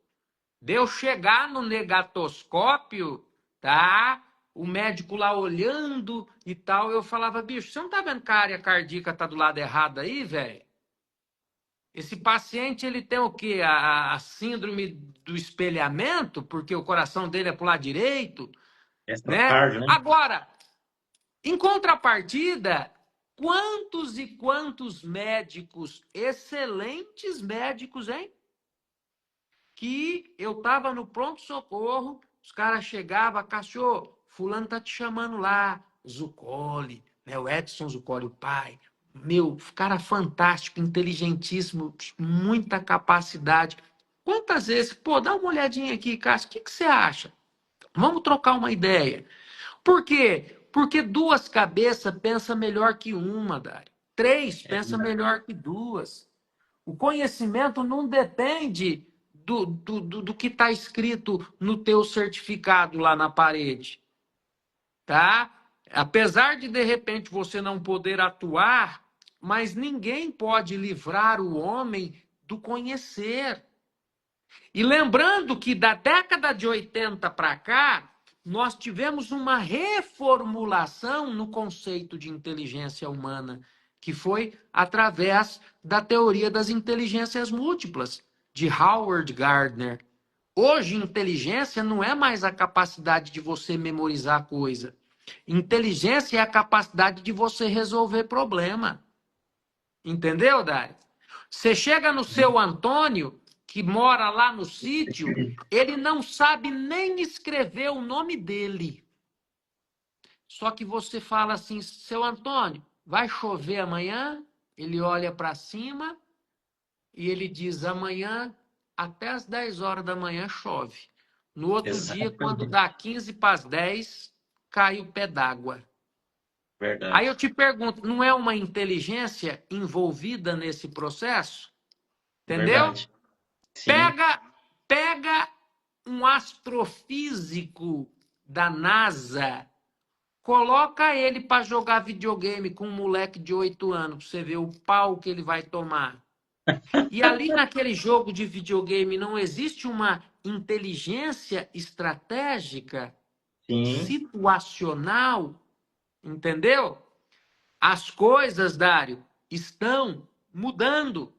de eu chegar no negatoscópio, tá? O médico lá olhando e tal, eu falava, bicho, você não tá vendo que a área cardíaca tá do lado errado aí, velho? Esse paciente, ele tem o quê? A síndrome do espelhamento, porque o coração dele é pro lado direito, né? Extracardio, né? Agora, em contrapartida, quantos e quantos médicos, excelentes médicos, hein? Que eu tava no pronto-socorro, os caras chegavam, Cassio, fulano tá te chamando lá, Zuccoli, né? O Edson Zuccoli, o pai. Meu, cara fantástico, inteligentíssimo, muita capacidade. Quantas vezes, pô, dá uma olhadinha aqui, Cássio, o que você acha? Vamos trocar uma ideia. Por quê? Porque duas cabeças pensam melhor que uma, Dário. Três É, pensam melhor que duas. O conhecimento não depende do que está escrito no teu certificado lá na parede, tá? Apesar de repente você não poder atuar, mas ninguém pode livrar o homem do conhecer. E lembrando que da década de 80 para cá, nós tivemos uma reformulação no conceito de inteligência humana, que foi através da teoria das inteligências múltiplas, de Howard Gardner. Hoje, inteligência não é mais a capacidade de você memorizar coisa. Inteligência é a capacidade de você resolver problema. Entendeu, Dário? Você chega no seu Antônio, que mora lá no sítio, ele não sabe nem escrever o nome dele. Só que você fala assim, seu Antônio, vai chover amanhã? Ele olha para cima e ele diz, amanhã, até às 10 horas da manhã, chove. No outro dia, quando Exatamente. dá 15 para as 10, cai o pé d'água. Aí eu Verdade. te pergunto, não é uma inteligência envolvida nesse processo? Entendeu? Verdade. Sim. Pega, pega um astrofísico da NASA, coloca ele para jogar videogame com um moleque de 8 anos, para você ver o pau que ele vai tomar. E ali naquele jogo de videogame não existe uma inteligência estratégica, Sim. situacional, entendeu? As coisas, Dário, estão mudando.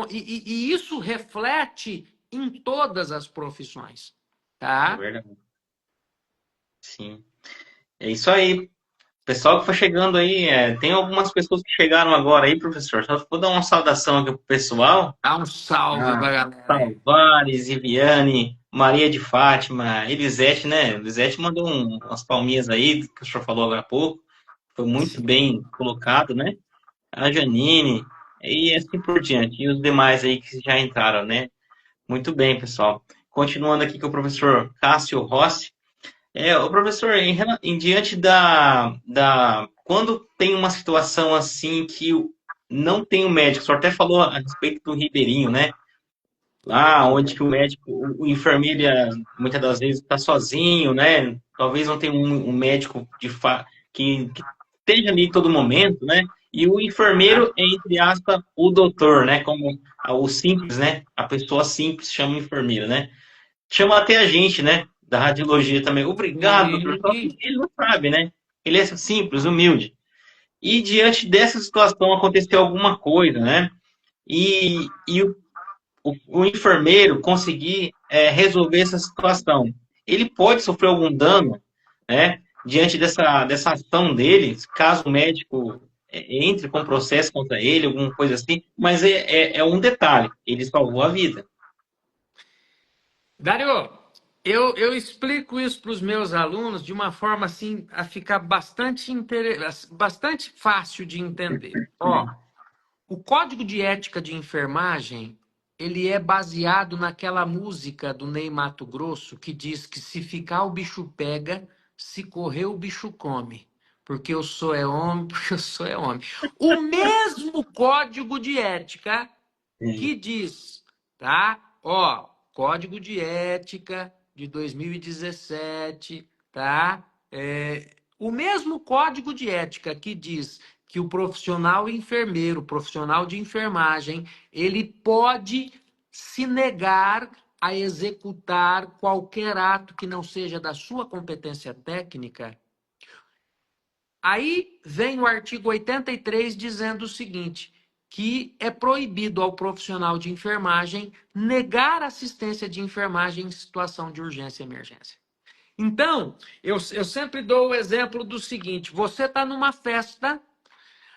E isso reflete em todas as profissões, É tá? verdade. Sim. É isso aí. Pessoal que foi chegando aí, tem algumas pessoas que chegaram agora aí, professor. Só vou dar uma saudação aqui pro pessoal. Dá um salve Ah, pra galera aí. Tavares, Viviane, Maria de Fátima, Elisete, né? Elisete mandou umas palminhas aí, que o senhor falou agora há pouco. Foi muito bem colocado, né? A Janine, e assim por diante. E os demais aí que já entraram, né? Muito bem, pessoal. Continuando aqui com o professor Cássio Rossi. O professor, em diante quando tem uma situação assim que não tem o médico, o senhor até falou a respeito do Ribeirinho, né? Lá onde que o médico, o enfermeiro, muitas das vezes está sozinho, né? Talvez não tenha um médico que esteja ali todo momento, né? E o enfermeiro é, entre aspas, o doutor, né? Como o simples, né? A pessoa simples chama enfermeiro, né? Chama até a gente, né? Da radiologia também. Obrigado, doutor. Só que E ele não sabe, né? Ele é simples, humilde. E diante dessa situação aconteceu alguma coisa, né? E o enfermeiro conseguir resolver essa situação. Ele pode sofrer algum dano, né? Diante dessa ação dele, caso o médico entre com processo contra ele, alguma coisa assim, mas é um detalhe, ele salvou a vida. Dário, eu explico isso para os meus alunos de uma forma assim a ficar bastante fácil de entender. Ó, o código de ética de enfermagem, ele é baseado naquela música do Ney Matogrosso que diz que se ficar o bicho pega, se correr o bicho come. Porque eu sou é homem, porque eu sou é homem. O mesmo código de ética Sim. que diz, tá? Ó, Código de Ética de 2017, tá? O mesmo Código de Ética que diz que o profissional enfermeiro, o profissional de enfermagem, ele pode se negar a executar qualquer ato que não seja da sua competência técnica. Aí vem o artigo 83 dizendo o seguinte, que é proibido ao profissional de enfermagem negar assistência de enfermagem em situação de urgência e emergência. Então, eu sempre dou o exemplo do seguinte, você está numa festa,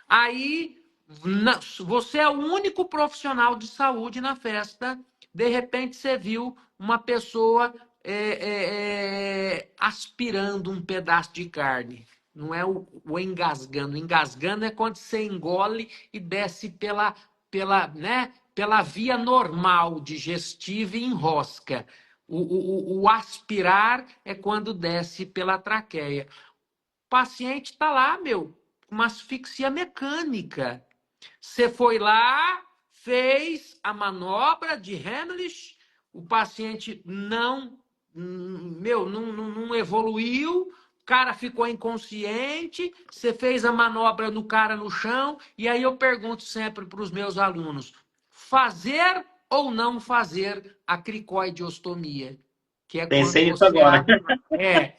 aí você é o único profissional de saúde na festa, de repente você viu uma pessoa aspirando um pedaço de carne. Não é o engasgando. Engasgando é quando você engole e desce pela via normal digestiva e enrosca. O aspirar é quando desce pela traqueia. O paciente está lá, meu, com uma asfixia mecânica. Você foi lá, fez a manobra de Heimlich, o paciente não evoluiu, o cara ficou inconsciente, você fez a manobra no cara no chão, e aí eu pergunto sempre para os meus alunos, fazer ou não fazer a cricoideostomia? Que é quando Pensei nisso você agora. abre,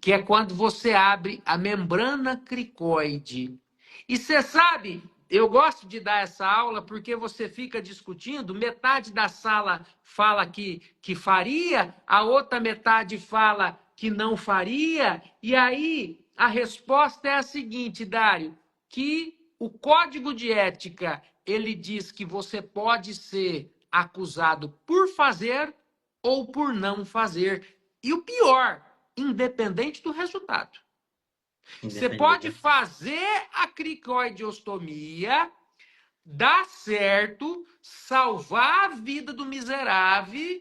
que é quando você abre a membrana cricoide. E você sabe, eu gosto de dar essa aula porque você fica discutindo, metade da sala fala que faria, a outra metade fala que não faria, e aí a resposta é a seguinte, Dário, que o código de ética, ele diz que você pode ser acusado por fazer ou por não fazer. E o pior, independente do resultado. Você pode Independente. fazer a cricoideostomia, dar certo, salvar a vida do miserável,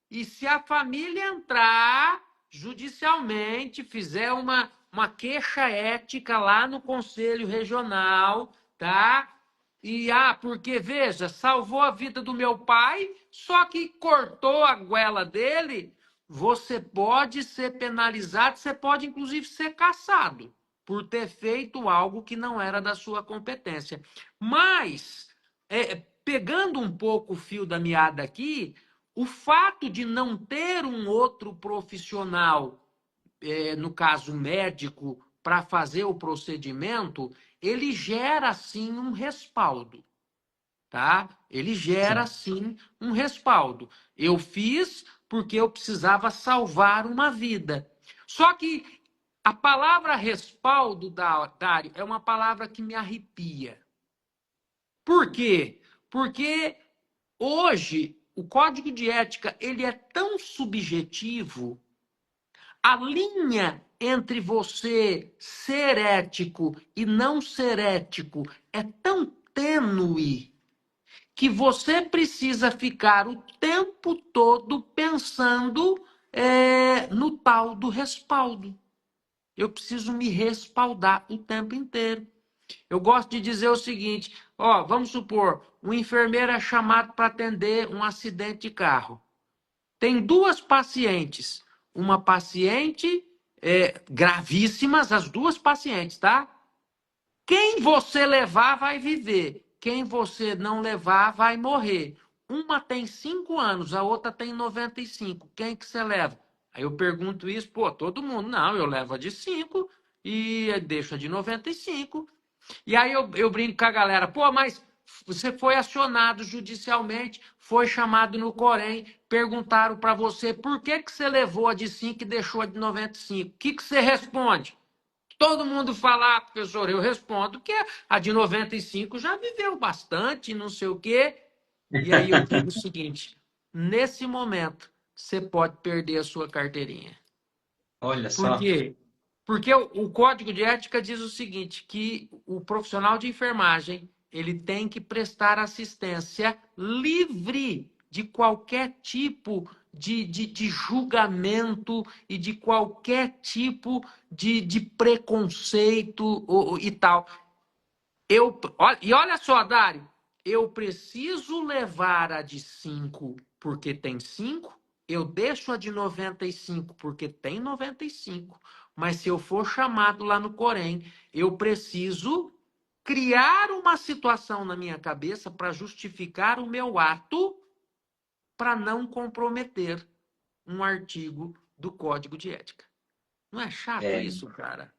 e se a família entrar judicialmente, fizer uma queixa ética lá no Conselho Regional, tá? Porque, veja, salvou a vida do meu pai, só que cortou a goela dele, você pode ser penalizado, você pode, inclusive, ser cassado por ter feito algo que não era da sua competência. Mas, pegando um pouco o fio da meada aqui, o fato de não ter um outro profissional, no caso médico, para fazer o procedimento, ele gera sim um respaldo, tá? Ele gera Sim. sim um respaldo. Eu fiz porque eu precisava salvar uma vida. Só que a palavra respaldo, Dário, é uma palavra que me arrepia. Por quê? Porque hoje o código de ética ele é tão subjetivo, a linha entre você ser ético e não ser ético é tão tênue que você precisa ficar o tempo todo pensando no tal do respaldo. Eu preciso me respaldar o tempo inteiro. Eu gosto de dizer o seguinte, ó, vamos supor, um enfermeiro é chamado para atender um acidente de carro. Tem duas pacientes. Uma paciente gravíssimas, as duas pacientes, tá? Quem você levar vai viver. Quem você não levar vai morrer. Uma tem 5 anos, a outra tem 95. Quem que você leva? Aí eu pergunto isso, pô, todo mundo. Não, eu levo a de 5 e deixo a de 95. E aí eu brinco com a galera, pô, mas você foi acionado judicialmente, foi chamado no Corém, perguntaram para você por que que você levou a de 5 e deixou a de 95. O que que você responde? Todo mundo fala, professor, eu respondo que a de 95 já viveu bastante, não sei o quê. E aí eu digo o seguinte, nesse momento, você pode perder a sua carteirinha. Olha Por só. quê? Porque o Código de Ética diz o seguinte, que o profissional de enfermagem, ele tem que prestar assistência livre de qualquer tipo de julgamento e de qualquer tipo de preconceito e tal. E olha só, Dário, eu preciso levar a de 5 porque tem 5, eu deixo a de 95 porque tem 95, mas se eu for chamado lá no Corém, eu preciso criar uma situação na minha cabeça para justificar o meu ato para não comprometer um artigo do Código de Ética. Não é chato É, isso, cara?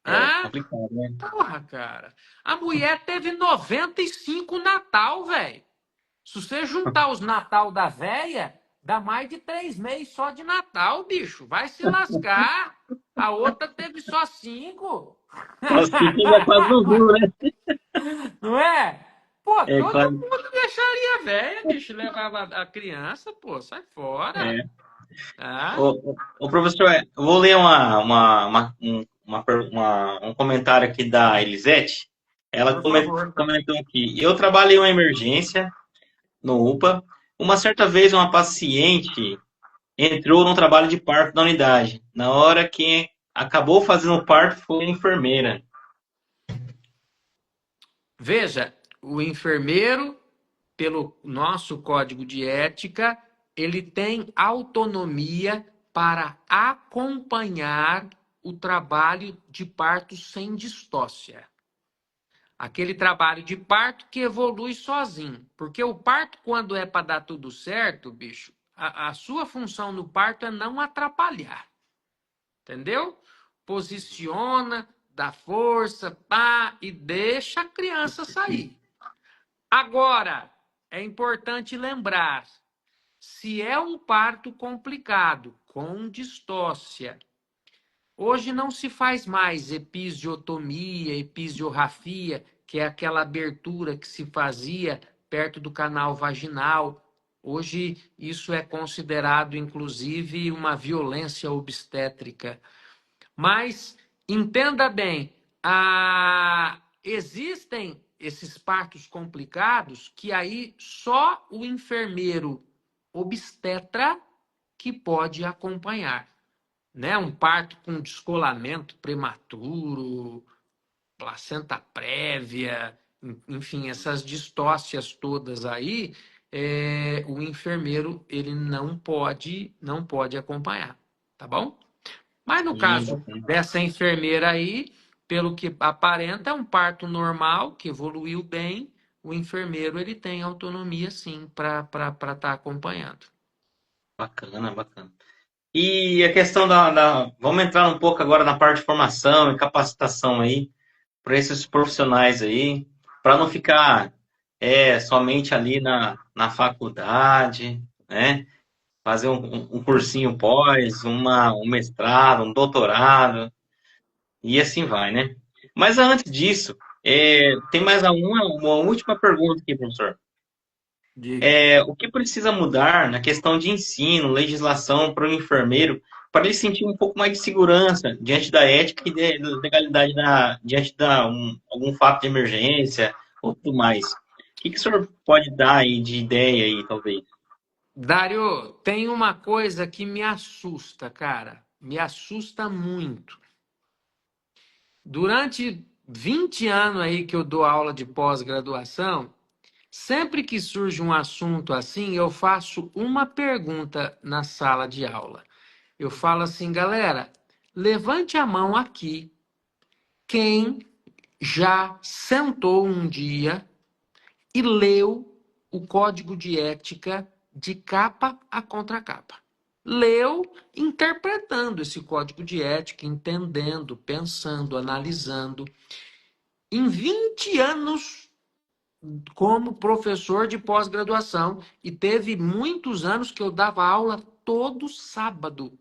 é Ah, complicado, né? porra, cara. A mulher teve 95 Natal, velho. Se você juntar os Natal da véia, dá mais de 3 meses só de Natal, bicho. Vai se lascar. A outra teve só 5. Assim que já quase não viu, né? Não é? Pô, É todo quase. mundo deixaria a véia, bicho. Levava a criança, pô, sai fora. É. Tá? O professor, eu vou ler um comentário aqui da Elisete. Ela Por favor. comentou aqui: eu trabalhei em uma emergência no UPA. Uma certa vez, uma paciente entrou no trabalho de parto da unidade. Na hora que acabou fazendo o parto foi a enfermeira. Veja, o enfermeiro, pelo nosso código de ética, ele tem autonomia para acompanhar o trabalho de parto sem distócia. Aquele trabalho de parto que evolui sozinho. Porque o parto, quando é para dar tudo certo, bicho, a sua função no parto é não atrapalhar. Entendeu? Posiciona, dá força, pá, e deixa a criança sair. Agora, é importante lembrar, se é um parto complicado, com distócia, hoje não se faz mais episiotomia, episiorrafia, que é aquela abertura que se fazia perto do canal vaginal. Hoje isso é considerado, inclusive, uma violência obstétrica. Mas entenda bem, existem esses partos complicados que aí só o enfermeiro obstetra que pode acompanhar, né? Um parto com descolamento prematuro, placenta prévia, enfim, essas distócias todas aí, o enfermeiro ele não pode acompanhar, tá bom? Mas no Sim, caso bacana. dessa enfermeira aí, pelo que aparenta, é um parto normal, que evoluiu bem. O enfermeiro ele tem autonomia, sim, para estar acompanhando. Bacana, bacana. E a questão vamos entrar um pouco agora na parte de formação e capacitação aí, para esses profissionais aí, para não ficar somente ali na faculdade, né? Fazer um cursinho pós, um mestrado, um doutorado, e assim vai, né? Mas antes disso, tem mais uma última pergunta aqui, professor. Diga. O que precisa mudar na questão de ensino, legislação para o enfermeiro, para ele sentir um pouco mais de segurança diante da ética e da legalidade diante de algum fato de emergência ou tudo mais? O que o senhor pode dar aí de ideia aí, talvez? Dário, tem uma coisa que me assusta, cara. Me assusta muito. Durante 20 anos aí que eu dou aula de pós-graduação, sempre que surge um assunto assim, eu faço uma pergunta na sala de aula. Eu falo assim, galera, levante a mão aqui quem já sentou um dia e leu o código de ética de capa a contracapa. Leu interpretando esse código de ética, entendendo, pensando, analisando. Em 20 anos como professor de pós-graduação, e teve muitos anos que eu dava aula todo sábado,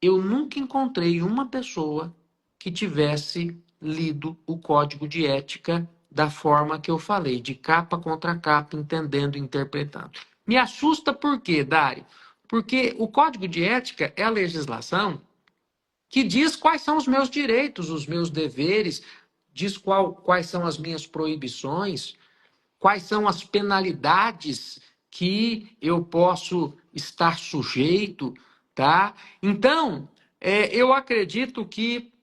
eu nunca encontrei uma pessoa que tivesse lido o código de ética da forma que eu falei, de capa contra capa, entendendo e interpretando. Me assusta por quê, Dário? Porque o código de ética é a legislação que diz quais são os meus direitos, os meus deveres, diz quais são as minhas proibições, quais são as penalidades que eu posso estar sujeito, tá? Então, eu acredito que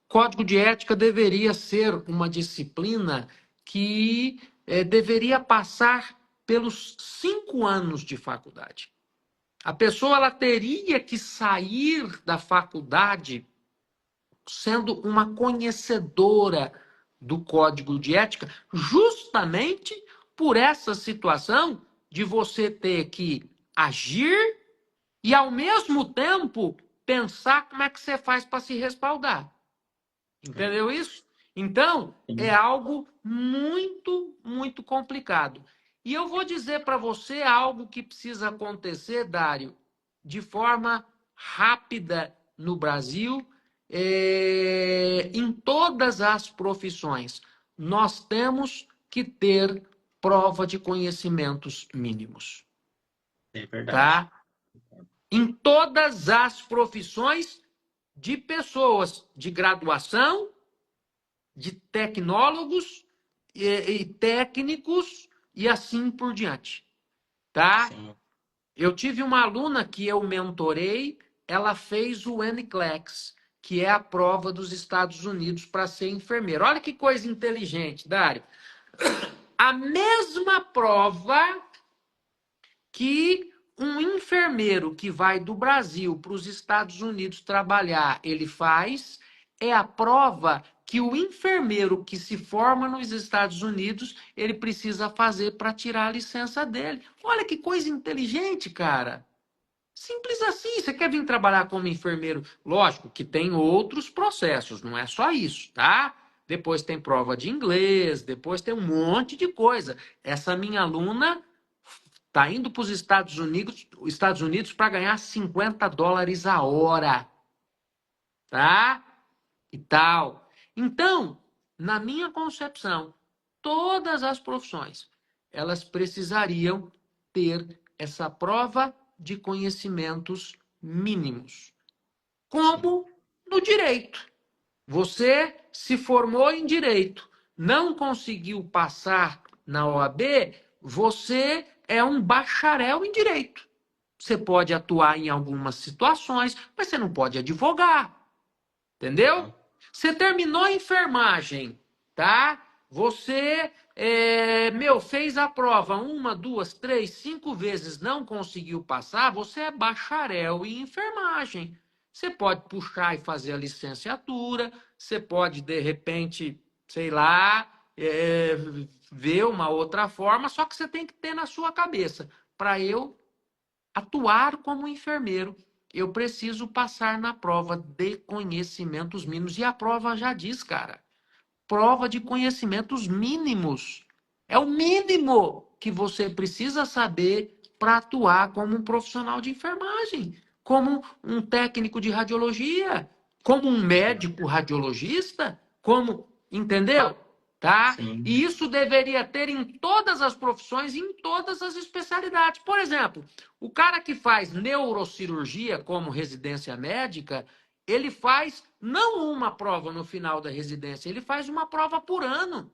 código de ética deveria ser uma disciplina que deveria passar pelos 5 anos de faculdade. A pessoa ela teria que sair da faculdade sendo uma conhecedora do código de ética, justamente por essa situação de você ter que agir e, ao mesmo tempo, pensar como é que você faz para se respaldar. Entendeu isso? Então, é Sim. algo muito, muito complicado. E eu vou dizer para você algo que precisa acontecer, Dário, de forma rápida no Brasil, em todas as profissões. Nós temos que ter prova de conhecimentos mínimos, É verdade. tá? Em todas as profissões de pessoas de graduação, de tecnólogos e técnicos e assim por diante, tá? Sim. Eu tive uma aluna que eu mentorei, ela fez o NCLEX, que é a prova dos Estados Unidos para ser enfermeira. Olha que coisa inteligente, Dário. A mesma prova que um enfermeiro que vai do Brasil para os Estados Unidos trabalhar, ele faz, é a prova que o enfermeiro que se forma nos Estados Unidos, ele precisa fazer para tirar a licença dele. Olha que coisa inteligente, cara. Simples assim. Você quer vir trabalhar como enfermeiro? Lógico que tem outros processos, não é só isso, tá? Depois tem prova de inglês, depois tem um monte de coisa. Essa minha aluna está indo para os Estados Unidos para ganhar US$ 50 a hora, tá? E tal. Então, na minha concepção, todas as profissões, elas precisariam ter essa prova de conhecimentos mínimos, Sim, como no direito. Você se formou em direito, não conseguiu passar na OAB, você é um bacharel em direito. Você pode atuar em algumas situações, mas você não pode advogar. Entendeu? tá. Você terminou a enfermagem, tá? Você, fez a prova uma, duas, três, 5 vezes, não conseguiu passar, você é bacharel em enfermagem. Você pode puxar e fazer a licenciatura, você pode, de repente, sei lá, ver uma outra forma, só que você tem que ter na sua cabeça. Para eu atuar como enfermeiro, eu preciso passar na prova de conhecimentos mínimos. E a prova já diz, cara, prova de conhecimentos mínimos. É o mínimo que você precisa saber para atuar como um profissional de enfermagem, como um técnico de radiologia, como um médico radiologista, como, entendeu? Tá? Sim, E isso deveria ter em todas as profissões, em todas as especialidades. Por exemplo, o cara que faz neurocirurgia como residência médica, ele faz não uma prova no final da residência, ele faz uma prova por ano.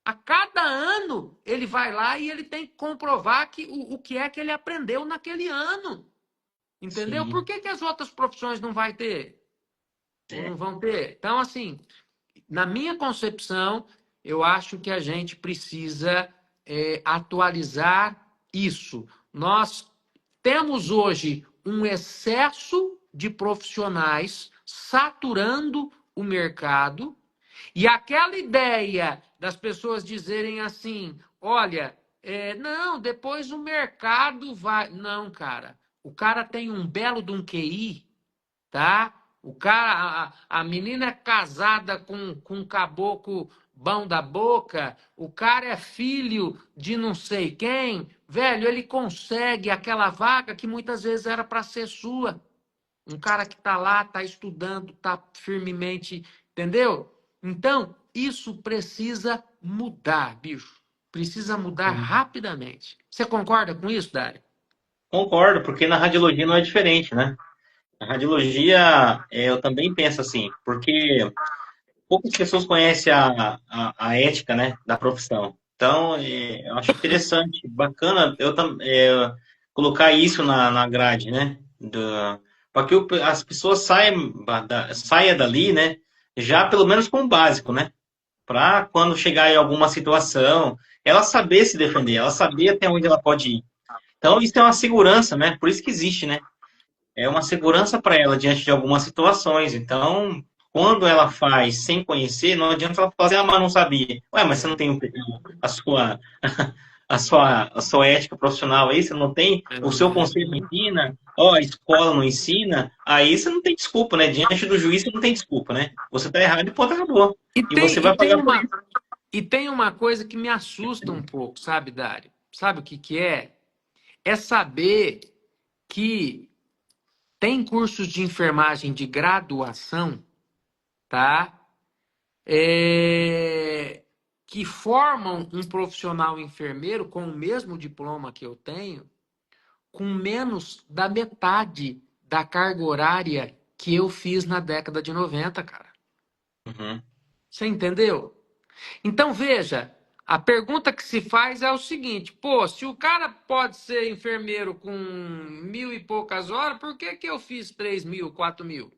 A cada ano, ele vai lá e ele tem que comprovar que o que é que ele aprendeu naquele ano. Entendeu? Por sim. que, que as outras profissões não vai ter? Ou É, não vão ter? Então, assim, na minha concepção, eu acho que a gente precisa atualizar isso. Nós temos hoje um excesso de profissionais saturando o mercado e aquela ideia das pessoas dizerem assim: olha, não, depois o mercado vai. Não, cara. O cara tem um belo de um QI, tá? O cara, a menina é casada com um caboclo bom da boca, o cara é filho de não sei quem, velho, ele consegue aquela vaga que muitas vezes era para ser sua. Um cara que está lá, está estudando, está firmemente, entendeu? Então, isso precisa mudar, bicho. Precisa mudar sim. rapidamente. Você concorda com isso, Dário? Concordo, porque na radiologia não é diferente, né? Na radiologia, eu também penso assim, porque poucas pessoas conhecem a ética, né, da profissão. Então, eu acho interessante, bacana colocar isso na grade, né, para que as pessoas saia dali, né, já pelo menos com o básico, né, para quando chegar em alguma situação, ela saber se defender, ela saber até onde ela pode ir. Então, isso é uma segurança, né, por isso que existe, né, é uma segurança para ela diante de algumas situações. Então, quando ela faz sem conhecer, não adianta ela falar assim, ah, mas não sabia. Ué, mas você não tem a sua, a sua ética profissional aí, você não tem, o seu conceito ensina, ó, a escola não ensina, aí você não tem desculpa, né? Diante do juiz você não tem desculpa, né? Você tá errado e ponto, acabou. E E você tem, e vai tem pagar por uma, isso. e tem uma coisa que me assusta um pouco, sabe, Dário? Sabe o que que é? É saber que tem cursos de enfermagem de graduação, tá? Que formam um profissional enfermeiro com o mesmo diploma que eu tenho, com menos da metade da carga horária que eu fiz na década de 90, cara. Uhum. Você entendeu? Então, veja, a pergunta que se faz é o seguinte: pô, se o cara pode ser enfermeiro com 1.000 e poucas horas, por que que eu fiz 3.000, 4.000? Uhum.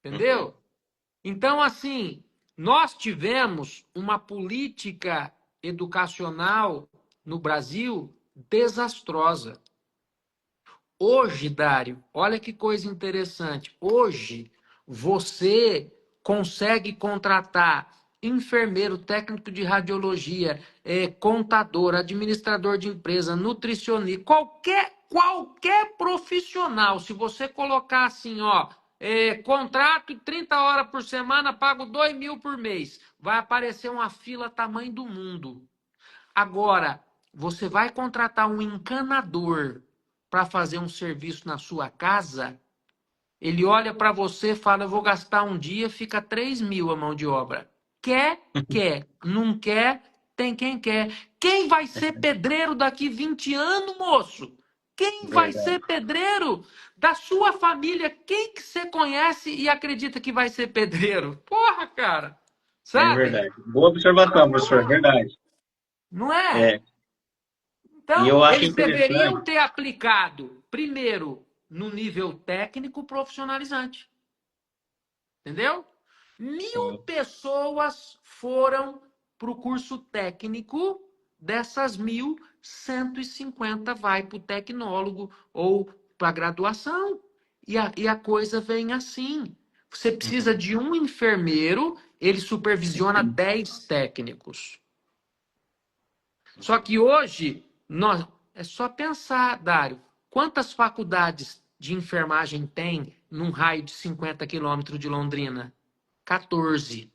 Entendeu? Então, assim, nós tivemos uma política educacional no Brasil desastrosa. Hoje, Dário, olha que coisa interessante. Hoje, você consegue contratar enfermeiro, técnico de radiologia, contador, administrador de empresa, nutricionista, qualquer qualquer profissional, se você colocar assim, ó, contrato 30 horas por semana, pago 2.000 por mês, vai aparecer uma fila tamanho do mundo. Agora, você vai contratar um encanador para fazer um serviço na sua casa, ele olha para você e fala, eu vou gastar um dia, fica 3.000 a mão de obra. Quer, quer. Não quer, tem quem quer. Quem vai ser pedreiro daqui 20 anos, moço? Quem vai Verdade. ser pedreiro da sua família? Quem que você conhece e acredita que vai ser pedreiro? Porra, cara. É Sabe? verdade. Boa observação, professor. É verdade. Não é? É. E Então, eu acho eles deveriam interessante. ter aplicado primeiro no nível técnico profissionalizante. Entendeu? 1.000 Sim. pessoas foram para o curso técnico, dessas 1.000, 150 vai para o tecnólogo ou para a graduação. E a coisa vem assim. Você precisa Uhum. de um enfermeiro, ele supervisiona 10 técnicos. Só que hoje, é só pensar, Dário, quantas faculdades de enfermagem tem num raio de 50 quilômetros de Londrina? 14.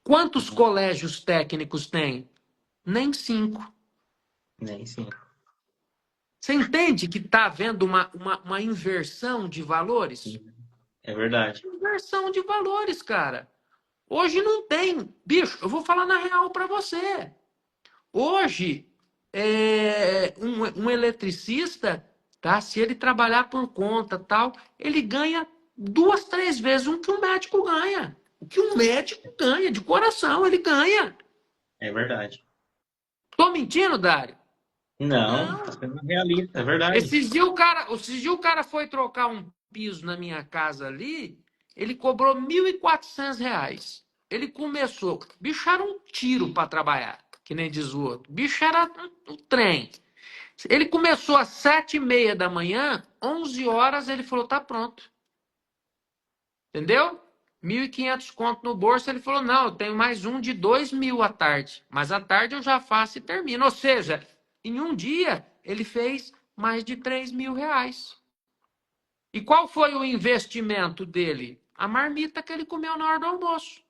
Quantos Uhum. colégios técnicos tem? Nem 5. Nem sim. Você entende que está havendo uma inversão de valores? É verdade. Inversão de valores, cara. Hoje não tem. Bicho, eu vou falar na real para você. Hoje, um eletricista, tá? Se ele trabalhar por conta tal, ele ganha 2, 3 vezes o que um médico ganha. O que um médico ganha, de coração, ele ganha. É verdade. Tô mentindo, Dário? Não, está Não. sendo realista. É verdade. Esses dias o cara foi trocar um piso na minha casa ali, ele cobrou R$ 1.400. Ele começou, bicho era um tiro para trabalhar, que nem diz o outro. Bicho era um trem. Ele começou às 7h30 da manhã, 11 horas ele falou, tá pronto. Entendeu? 1.500 conto no bolso, ele falou, não, eu tenho mais um de 2.000 à tarde. Mas à tarde eu já faço e termino. Ou seja, em um dia, ele fez mais de R$ 3.000. E qual foi o investimento dele? A marmita que ele comeu na hora do almoço.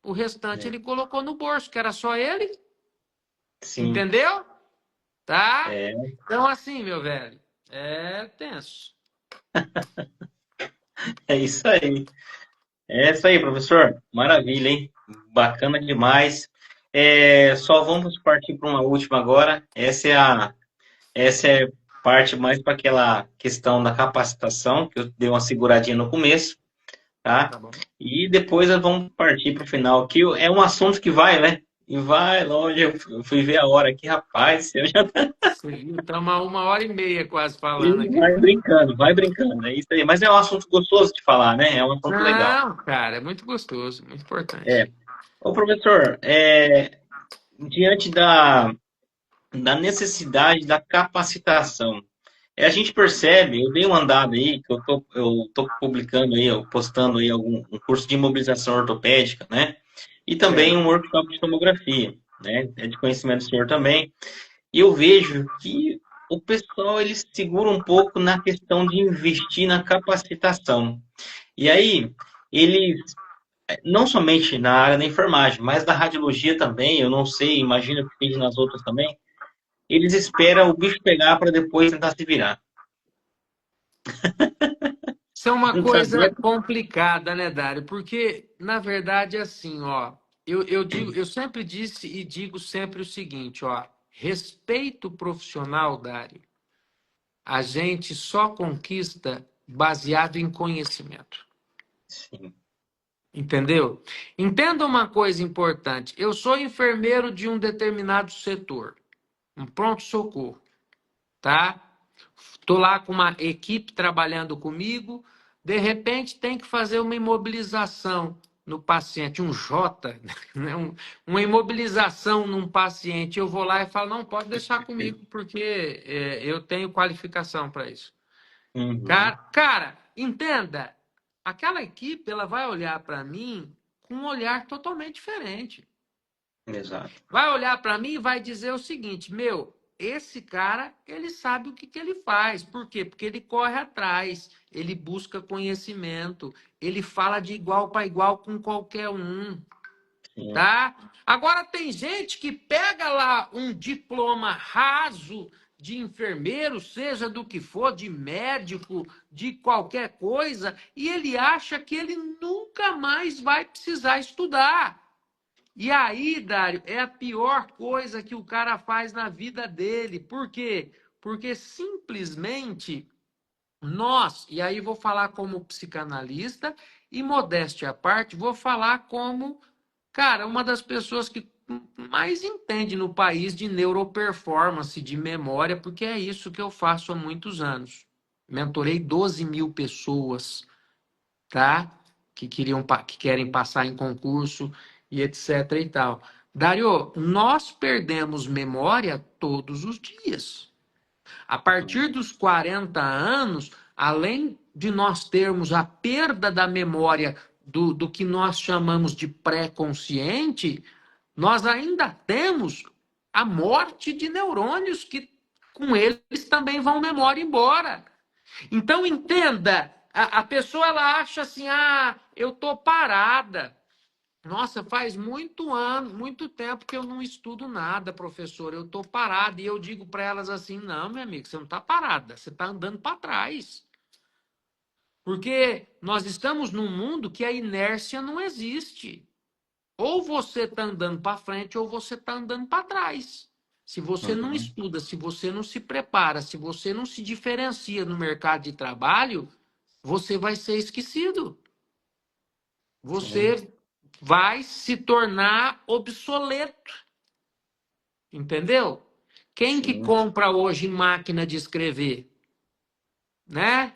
O restante É. ele colocou no bolso, que era só ele. Sim. Entendeu? Tá? É, Então, assim, meu velho, é tenso. é isso aí. É isso aí, professor. Maravilha, hein? Bacana demais. Só vamos partir para uma última agora. Essa é parte mais para aquela questão da capacitação, que eu dei uma seguradinha no começo, tá? Tá bom. E depois nós vamos partir para o final, que é um assunto que vai, né? E vai longe. Eu fui ver a hora aqui, rapaz, eu já Você viu? Estamos há 1h30 quase falando aqui. vai brincando, é isso aí. Mas é um assunto gostoso de falar, né? É um assunto legal. Não, cara, é muito gostoso, muito É. importante. Ô, professor, diante da necessidade da capacitação, a gente percebe, eu dei uma andada aí, que eu tô publicando aí, eu postando aí um curso de imobilização ortopédica, né? E também um Certo. workshop de tomografia, né? É de conhecimento do senhor também. E eu vejo que o pessoal, eles segura um pouco na questão de investir na capacitação. E aí, eles, não somente na área da enfermagem, mas da radiologia também, eu não sei, imagino que seja nas outras também, eles esperam o bicho pegar para depois tentar se virar. Isso é uma Não coisa sabia? complicada, né, Dário? Porque, na verdade, é assim, ó. Eu sempre disse e digo sempre o seguinte, ó. Respeito profissional, Dário, a gente só conquista baseado em conhecimento. Sim. Entendeu? Entenda uma coisa importante. Eu sou enfermeiro de um determinado setor, um pronto-socorro, tá? Estou lá com uma equipe trabalhando comigo, de repente tem que fazer uma imobilização no paciente, um J, né? Uma imobilização num paciente. Eu vou lá e falo, não, pode deixar comigo, porque eu tenho qualificação para isso. Uhum. Cara, entenda, aquela equipe ela vai olhar para mim com um olhar totalmente diferente. Exato. Vai olhar para mim e vai dizer o seguinte, meu. esse cara, ele sabe o que, que ele faz. Por quê? Porque ele corre atrás, ele busca conhecimento, ele fala de igual para igual com qualquer um, sim, tá? Agora tem gente que pega lá um diploma raso de enfermeiro, seja do que for, de médico, de qualquer coisa, e ele acha que ele nunca mais vai precisar estudar. E aí, Dário, é a pior coisa que o cara faz na vida dele. Por quê? Porque simplesmente nós, e aí vou falar como psicanalista, e modéstia à parte, vou falar como, cara, uma das pessoas que mais entende no país de neuroperformance, de memória, porque é isso que eu faço há muitos anos. Mentorei 12 mil pessoas, tá? Que querem passar em concurso e etc e tal. Dário, nós perdemos memória todos os dias. A partir dos 40 anos, além de nós termos a perda da memória do que nós chamamos de pré-consciente, nós ainda temos a morte de neurônios que com eles também vão memória embora. Então, entenda, a pessoa ela acha assim, eu tô parada. Nossa, faz muito tempo que eu não estudo nada, professor. Eu tô parada. E eu digo para elas assim, não, meu amigo, você não tá parada, você tá andando para trás. Porque nós estamos num mundo que a inércia não existe. Ou você está andando para frente ou você está andando para trás. Se você não uhum, estuda, se você não se prepara, se você não se diferencia no mercado de trabalho, você vai ser esquecido. sim, Você vai se tornar obsoleto. Entendeu? Quem que sim, compra hoje máquina de escrever? Né?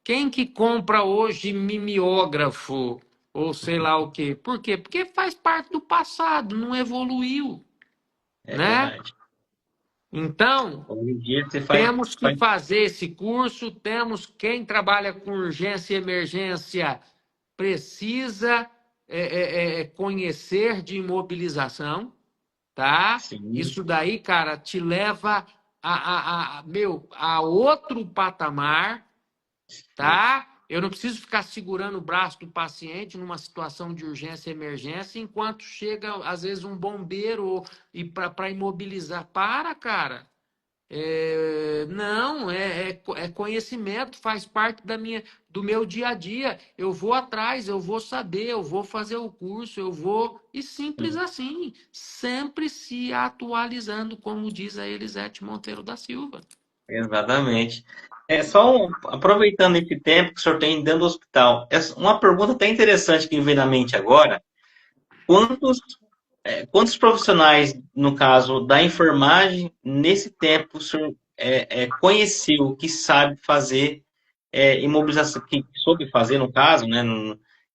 Quem que compra hoje mimeógrafo? Ou sei lá o quê? Por quê? Porque faz parte do passado, não evoluiu. é Né? verdade. Então, Hoje em dia você temos que faz, fazer esse curso, temos quem trabalha com urgência e emergência precisa conhecer de imobilização, tá? sim, Isso daí, cara, te leva a outro patamar, sim, tá? Eu não preciso ficar segurando o braço do paciente numa situação de urgência e emergência, enquanto chega, às vezes, um bombeiro e para imobilizar. Para, cara. Não, é conhecimento, faz parte do meu dia a dia. Eu vou atrás, eu vou saber, eu vou fazer o curso, eu vou. E simples sim, assim, sempre se atualizando, como diz a Elisete Monteiro da Silva. exatamente. É só aproveitando esse tempo que o senhor tem dentro do hospital, uma pergunta até interessante que me veio na mente agora. Quantos, quantos profissionais, no caso da enfermagem, nesse tempo o senhor conheceu, que sabe fazer imobilização, que soube fazer, no caso, né?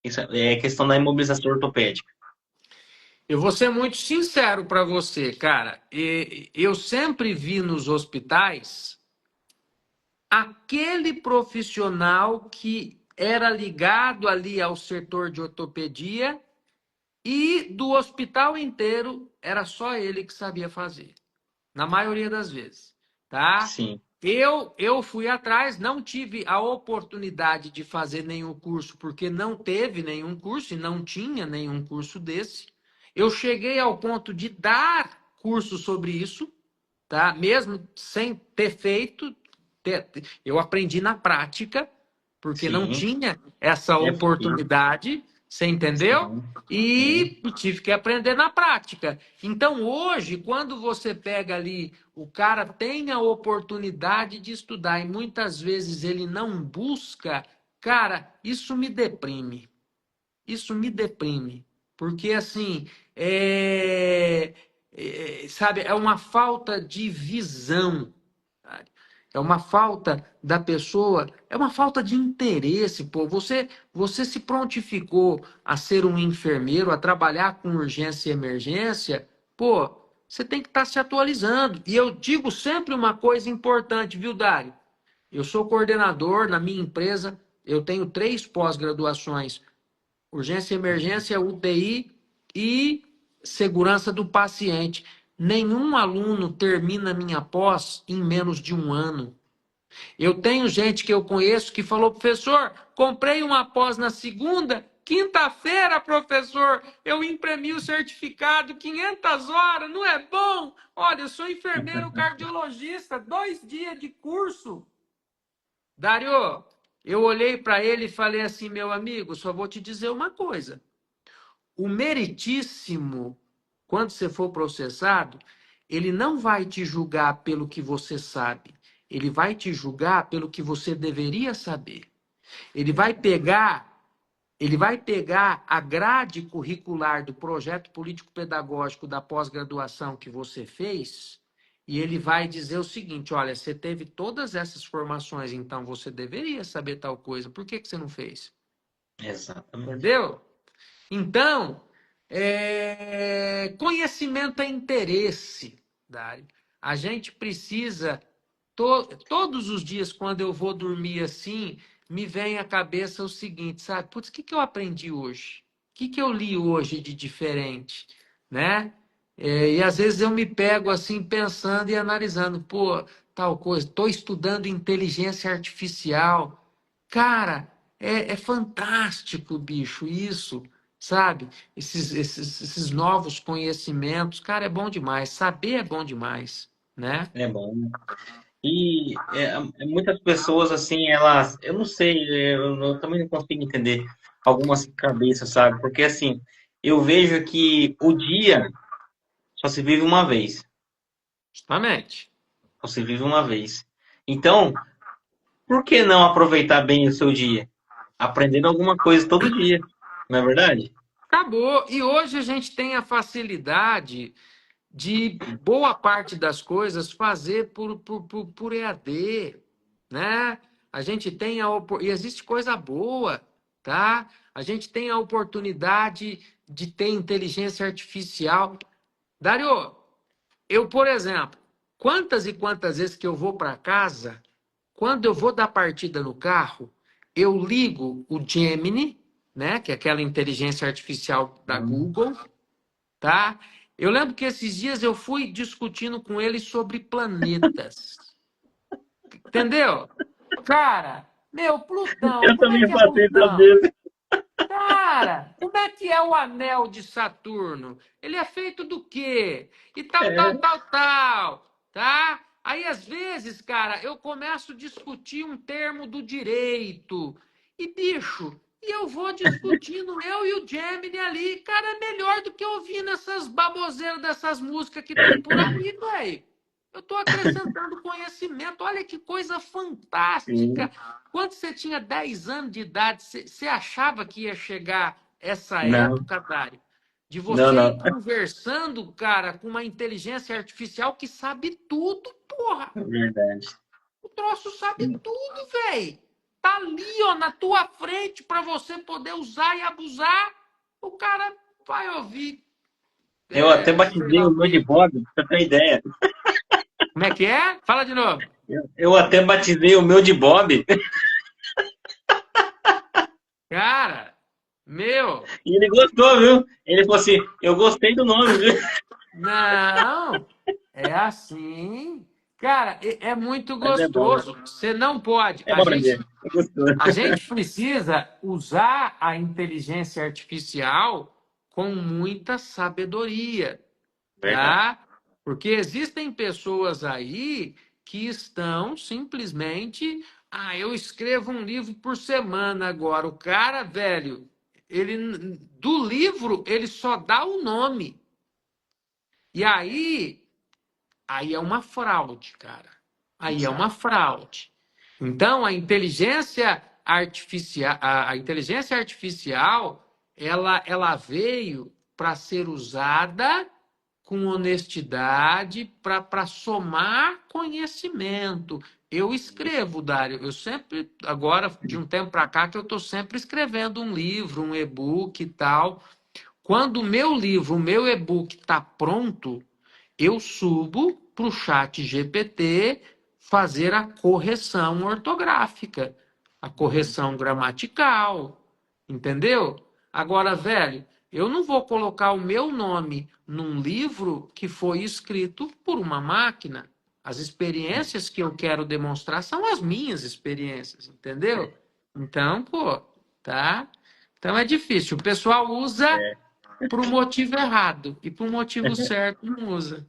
Isso é questão da imobilização ortopédica. Eu vou ser muito sincero para você, cara. Eu sempre vi nos hospitais aquele profissional que era ligado ali ao setor de ortopedia e do hospital inteiro era só ele que sabia fazer, na maioria das vezes, tá? Sim, Eu fui atrás, não tive a oportunidade de fazer nenhum curso, porque não teve nenhum curso e não tinha nenhum curso desse. Eu cheguei ao ponto de dar curso sobre isso, tá? Mesmo sem ter feito, eu aprendi na prática, porque não sim, tinha essa é possível. oportunidade, você entendeu? Sim, sim, E tive que aprender na prática. Então, hoje, quando você pega ali, o cara tem a oportunidade de estudar e muitas vezes ele não busca, cara, isso me deprime. Isso me deprime, porque assim, sabe, é uma falta de visão, sabe? É uma falta da pessoa, é uma falta de interesse, pô. Você se prontificou a ser um enfermeiro, a trabalhar com urgência e emergência, pô, você tem que estar se atualizando. E eu digo sempre uma coisa importante, viu, Dário? Eu sou coordenador na minha empresa, eu tenho 3 pós-graduações: urgência e emergência, UTI e segurança do paciente. nenhum aluno termina minha pós em menos de um ano. Eu tenho gente que eu conheço que falou, professor, comprei uma pós na segunda, quinta-feira, professor, eu imprimi o certificado, 500 horas, não é bom? Olha, eu sou enfermeiro cardiologista, 2 dias de curso. Dário, eu olhei para ele e falei assim, meu amigo, só vou te dizer uma coisa. O meritíssimo, quando você for processado, ele não vai te julgar pelo que você sabe. Ele vai te julgar pelo que você deveria saber. Ele vai pegar, ele vai pegar a grade curricular do projeto político-pedagógico da pós-graduação que você fez e ele vai dizer o seguinte: olha, você teve todas essas formações, então você deveria saber tal coisa. Por que você não fez? Exatamente. Entendeu? Então, conhecimento é interesse, Dário. A gente precisa, todos os dias, quando eu vou dormir assim, me vem à cabeça o seguinte, sabe? Putz, o que que eu aprendi hoje? O que que eu li hoje de diferente? Né? E às vezes eu me pego assim pensando e analisando, pô, tal coisa, estou estudando inteligência artificial. Cara, é fantástico, bicho, isso, sabe? Esses novos conhecimentos, cara, é bom demais. Saber é bom demais, né? É bom, né? E muitas pessoas, assim, elas, eu não sei, eu também não consigo entender algumas cabeças, sabe? Porque, assim, eu vejo que o dia só se vive uma vez. Justamente. Só se vive uma vez. Então, por que não aproveitar bem o seu dia? Aprendendo alguma coisa todo dia, não é verdade? Acabou. E hoje a gente tem a facilidade de boa parte das coisas fazer por EAD, né? A gente tem e existe coisa boa, tá? A gente tem a oportunidade de ter inteligência artificial. Dário, eu, por exemplo, quantas e quantas vezes que eu vou para casa, quando eu vou dar partida no carro, eu ligo o Gemini, né, que é aquela inteligência artificial da Google, tá? Eu lembro que esses dias eu fui discutindo com ele sobre planetas. Entendeu? Cara, meu, Plutão, Eu como é também que é passei por Plutão? vezes. Cara, como é que é o anel de Saturno? Ele é feito do quê? E tal, tal, É, tal, tal, tá? Aí, às vezes, cara, eu começo a discutir um termo do direito. E, bicho, e eu vou discutindo, eu e o Gemini ali, cara, é melhor do que ouvindo essas baboseiras dessas músicas que tem por aí, velho. Eu estou acrescentando conhecimento. Olha que coisa fantástica. sim. Quando você tinha 10 anos de idade, você achava que ia chegar essa Não, época, Dário, de não, você ir não. conversando, cara, com uma inteligência artificial que sabe tudo, porra. É verdade. O troço sabe tudo, velho. Tá ali, ó, na tua frente para você poder usar e abusar. O cara vai ouvir, Eu até sei lá batizei o o meu de quê. Bob, pra você ter ideia. Como é que é? Fala de novo. Eu até batizei o meu de Bob Cara, meu, e ele gostou, viu? Ele falou assim: eu gostei do nome, viu? não, é assim. Cara, é muito Mas é bom, gostoso. Você não pode. é bom aprender. É gostoso. A gente precisa usar a inteligência artificial com muita sabedoria, Verdade. tá? Porque existem pessoas aí que estão simplesmente, eu escrevo um livro por semana agora. O cara, velho, ele do livro ele só dá o nome. E aí é uma fraude, cara. Aí é uma Exato. fraude. Então, a inteligência artificial, ela veio para ser usada com honestidade, para somar conhecimento. Eu escrevo, Dário, eu sempre, agora, de um tempo para cá, que eu estou sempre escrevendo um livro, um e-book e tal. Quando o meu livro, o meu e-book está pronto, eu subo para o chat GPT fazer a correção ortográfica, a correção gramatical, entendeu? Agora, velho, Eu não vou colocar o meu nome num livro que foi escrito por uma máquina. As experiências que eu quero demonstrar são as minhas experiências, entendeu? Então, pô, tá? Então é difícil. O pessoal usa É, para o motivo errado e para o motivo certo não usa.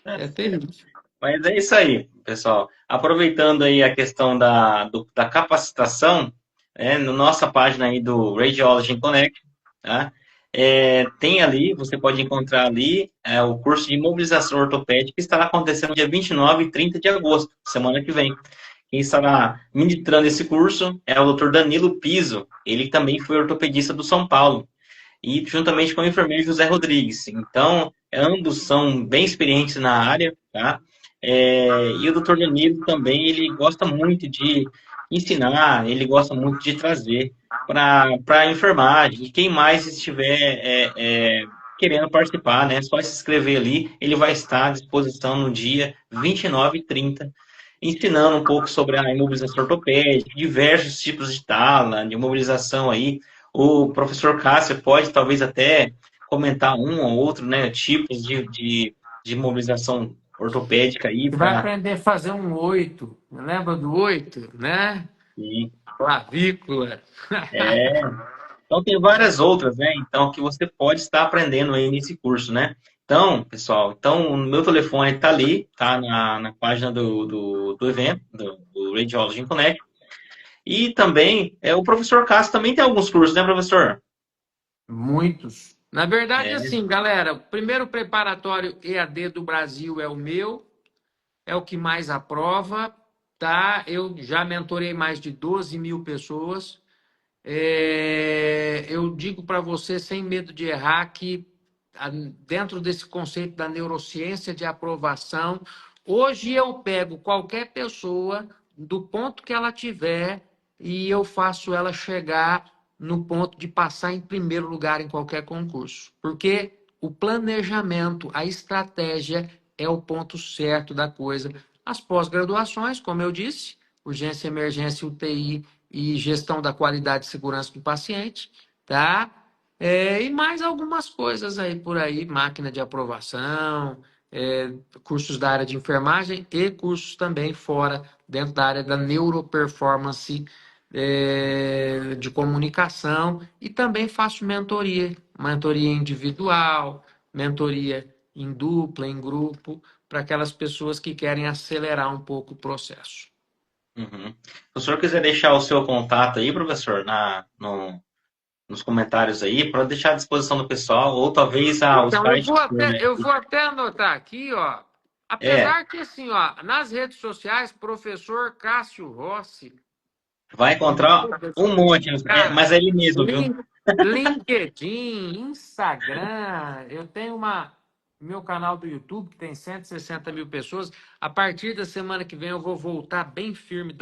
tá É certo. terrível. Mas é isso aí, pessoal. Aproveitando aí a questão da capacitação, na nossa página aí do Radiology in Connect, tá? Tem ali, você pode encontrar ali o curso de imobilização ortopédica que estará acontecendo dia 29 e 30 de agosto, semana que vem. Quem estará ministrando esse curso é o Dr. Danilo Piso, ele também foi ortopedista do São Paulo, e juntamente com o enfermeiro José Rodrigues. Então, ambos são bem experientes na área, tá? E o Dr. Danilo também, ele gosta muito de ensinar, ele gosta muito de trazer para a enfermagem. E quem mais estiver querendo participar, né? Só se inscrever ali, ele vai estar à disposição no dia 29 e 30, ensinando um pouco sobre a imobilização ortopédica, diversos tipos de tala, de imobilização aí. O professor Cássio pode talvez até comentar um ou outro, né, tipos de imobilização ortopédica aí Você vai para. aprender a fazer um 8. Lembra do 8, né? Clavícula. Então tem várias outras, né? Então que você pode estar aprendendo aí nesse curso, né? Então, pessoal, o meu telefone está ali, tá na página do evento, do Radiology in Connect. E também, o professor Cássio também tem alguns cursos, né, professor? Muitos. Na verdade, É. assim, galera, o primeiro preparatório EAD do Brasil é o meu, é o que mais aprova, tá? Eu já mentorei mais de 12 mil pessoas. Eu digo para você, sem medo de errar, que dentro desse conceito da neurociência de aprovação, hoje eu pego qualquer pessoa do ponto que ela tiver e eu faço ela chegar no ponto de passar em primeiro lugar em qualquer concurso. Porque o planejamento, a estratégia é o ponto certo da coisa. As pós-graduações, como eu disse, urgência, emergência, UTI e gestão da qualidade e segurança do paciente, tá? E mais algumas coisas aí por aí, máquina de aprovação, cursos da área de enfermagem e cursos também fora, dentro da área da neuroperformance, de comunicação, e também faço mentoria individual, mentoria em dupla, em grupo, para aquelas pessoas que querem acelerar um pouco o processo. Uhum. Se o senhor quiser deixar o seu contato aí, professor, nos comentários aí, para deixar à disposição do pessoal, ou talvez o Então, site. eu vou até anotar aqui, ó. É, Apesar que, assim, ó, nas redes sociais, professor Cássio Rossi, vai tem encontrar todas. um monte, Cara, mas é ele mesmo, viu? LinkedIn, Instagram, eu tenho meu canal do YouTube, que tem 160 mil pessoas. A partir da semana que vem eu vou voltar bem firme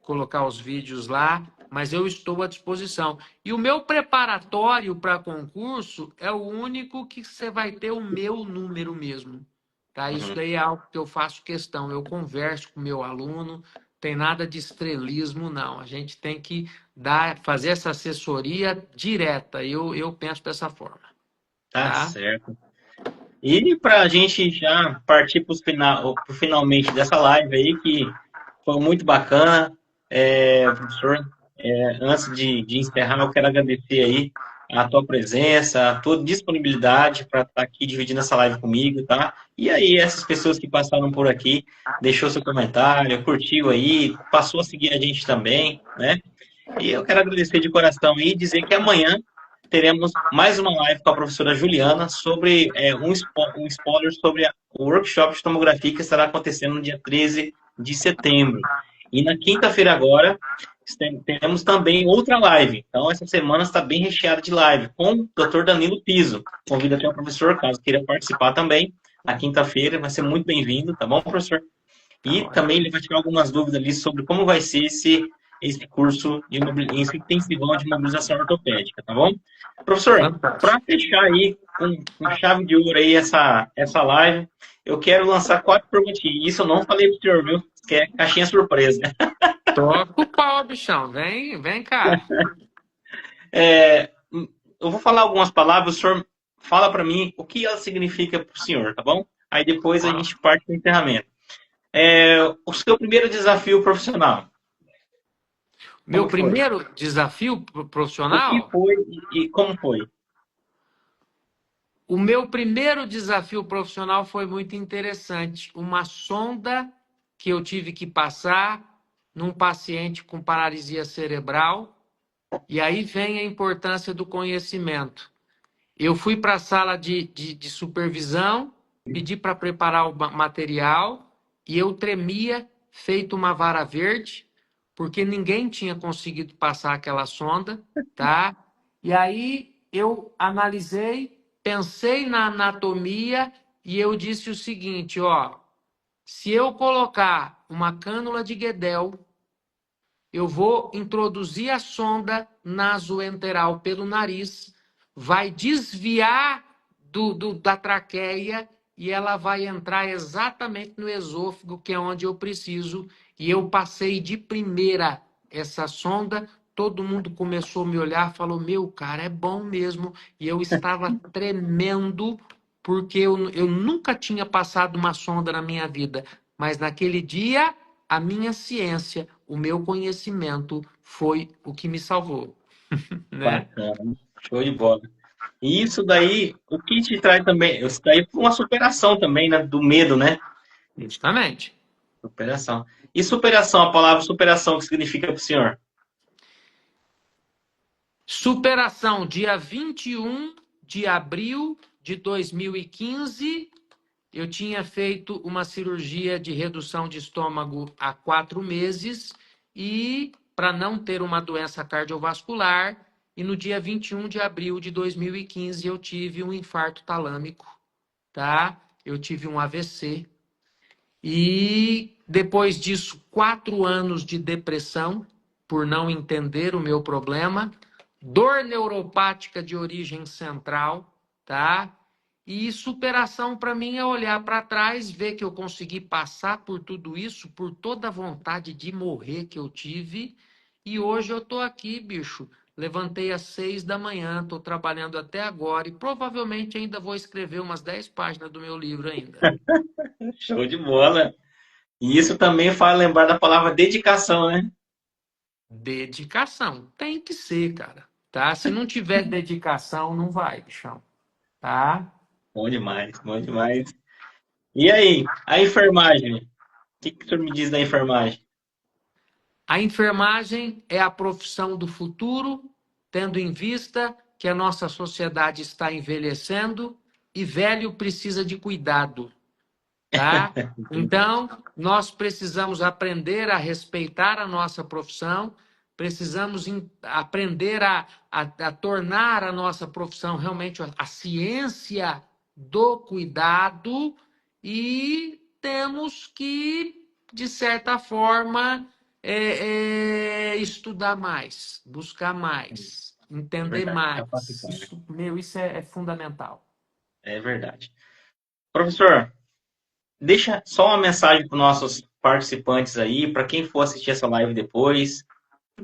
colocar os vídeos lá, mas eu estou à disposição. E o meu preparatório para concurso é o único que você vai ter o meu número mesmo. Tá? Isso Uhum. daí é algo que eu faço questão. Eu converso com o meu aluno, tem nada de estrelismo, não. A gente tem que fazer essa assessoria direta. Eu penso dessa forma, Tá tá? certo. E para a gente já partir para pro finalmente dessa live aí, que foi muito bacana, professor, antes de encerrar, eu quero agradecer aí a tua presença, a tua disponibilidade para estar aqui dividindo essa live comigo, tá? E aí, essas pessoas que passaram por aqui, deixou seu comentário, curtiu aí, passou a seguir a gente também, né? E eu quero agradecer de coração e dizer que amanhã teremos mais uma live com a professora Juliana sobre um spoiler sobre o workshop de tomografia que estará acontecendo no dia 13 de setembro. E na quinta-feira agora teremos também outra live. Então essa semana está bem recheada de live com o Dr. Danilo Piso. Convido até o professor, caso queira participar também. Na quinta-feira vai ser muito bem-vindo, tá bom, professor? Tá E também ótimo. ele vai tirar algumas dúvidas ali sobre como vai ser esse curso esse intensivão de mobilização ortopédica, tá bom? Professor, para Fantástico. fechar aí com chave de ouro aí essa live, eu quero lançar 4 perguntinhas. Isso eu não falei pro senhor, viu? Que é caixinha surpresa. Toca o pau, bichão. Vem cá. É, eu vou falar algumas palavras, o senhor fala para mim o que ela significa para o senhor, tá bom? Aí depois a gente parte para o encerramento. O seu primeiro desafio profissional, Meu como foi? primeiro desafio O que profissional? foi e como foi? O meu primeiro desafio profissional foi muito interessante. Uma sonda que eu tive que passar num paciente com paralisia cerebral, e aí vem a importância do conhecimento. Eu fui para a sala de supervisão, pedi para preparar o material, e eu tremia, feito uma vara verde, porque ninguém tinha conseguido passar aquela sonda, tá? E aí eu analisei, pensei na anatomia e eu disse o seguinte, ó, se eu colocar uma cânula de Guedel, eu vou introduzir a sonda nasoenteral pelo nariz, vai desviar da traqueia e ela vai entrar exatamente no esôfago, que é onde eu preciso. E eu passei de primeira essa sonda, todo mundo começou a me olhar, falou, meu, cara, é bom mesmo. E eu estava tremendo, porque eu nunca tinha passado uma sonda na minha vida. Mas naquele dia a minha ciência, o meu conhecimento foi o que me salvou, né? Bacana, show de bola. E isso daí, o que te traz também, isso daí foi uma superação também, né, do medo, né? Justamente. Superação. E superação, a palavra superação, o que significa para o senhor? Superação, dia 21 de abril de 2015, eu tinha feito uma cirurgia de redução de estômago há 4 meses e para não ter uma doença cardiovascular, e no dia 21 de abril de 2015 eu tive um infarto talâmico, tá? Eu tive um AVC. E depois disso, 4 anos de depressão, por não entender o meu problema, dor neuropática de origem central, tá? E superação para mim é olhar para trás, ver que eu consegui passar por tudo isso, por toda a vontade de morrer que eu tive. E hoje eu tô aqui, bicho. Levantei às 6 da manhã, estou trabalhando até agora e provavelmente ainda vou escrever umas 10 páginas do meu livro ainda. Show de bola. E isso também faz lembrar da palavra dedicação, né? Dedicação. Tem que ser, cara. Tá? Se não tiver dedicação, não vai, bichão. Tá? Bom demais, bom demais. E aí, a enfermagem? O que o senhor me diz da enfermagem? A enfermagem é a profissão do futuro, tendo em vista que a nossa sociedade está envelhecendo e velho precisa de cuidado. Tá? Então, nós precisamos aprender a respeitar a nossa profissão, precisamos aprender a tornar a nossa profissão realmente a ciência do cuidado e temos que, de certa forma, estudar mais, buscar mais, É entender verdade, mais. capacitar. Isso é fundamental. É verdade. Professor, deixa só uma mensagem para os nossos participantes aí, para quem for assistir essa live depois,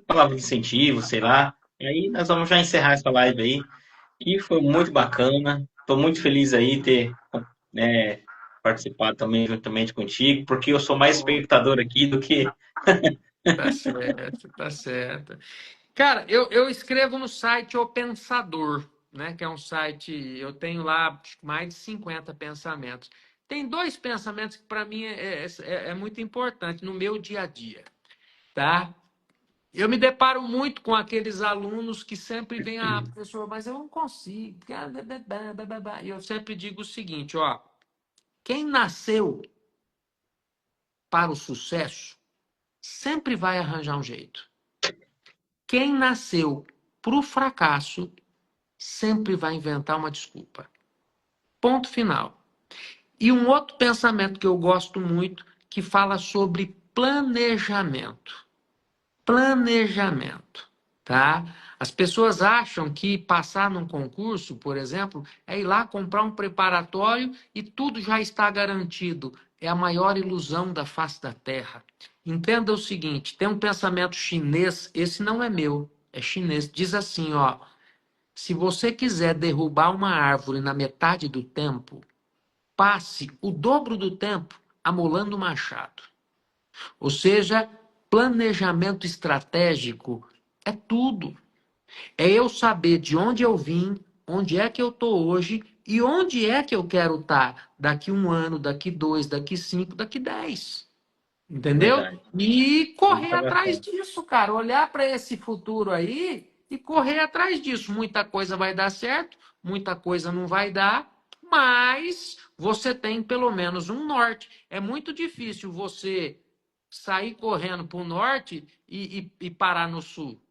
palavra de incentivo, sei lá. E aí nós vamos já encerrar essa live aí, que foi muito bacana. Estou muito feliz aí ter né, participado também juntamente contigo, porque eu sou mais espectador aqui do que. Tá certo, tá certo. Cara, eu escrevo no site O Pensador, né? Que é um site, eu tenho lá acho que mais de 50 pensamentos. Tem dois pensamentos que para mim é muito importante no meu dia a dia, tá? Eu me deparo muito com aqueles alunos que sempre vêm, professor, mas eu não consigo. E eu sempre digo o seguinte, ó, quem nasceu para o sucesso sempre vai arranjar um jeito. Quem nasceu para o fracasso sempre vai inventar uma desculpa. Ponto final. E um outro pensamento que eu gosto muito, que fala sobre planejamento. Planejamento, tá? As pessoas acham que passar num concurso, por exemplo, é ir lá comprar um preparatório e tudo já está garantido. É a maior ilusão da face da Terra. Entenda o seguinte, tem um pensamento chinês, esse não é meu, é chinês, diz assim, ó, se você quiser derrubar uma árvore na metade do tempo, passe o dobro do tempo amolando o machado. Ou seja, planejamento estratégico é tudo. É eu saber de onde eu vim, onde é que eu estou hoje e onde é que eu quero estar daqui 1 ano, daqui 2, daqui 5, daqui 10. Entendeu? Verdade. E correr Muita atrás bacana. disso, cara. Olhar para esse futuro aí e correr atrás disso. Muita coisa vai dar certo, muita coisa não vai dar, mas você tem pelo menos um norte. É muito difícil você sair correndo para o norte e parar no sul.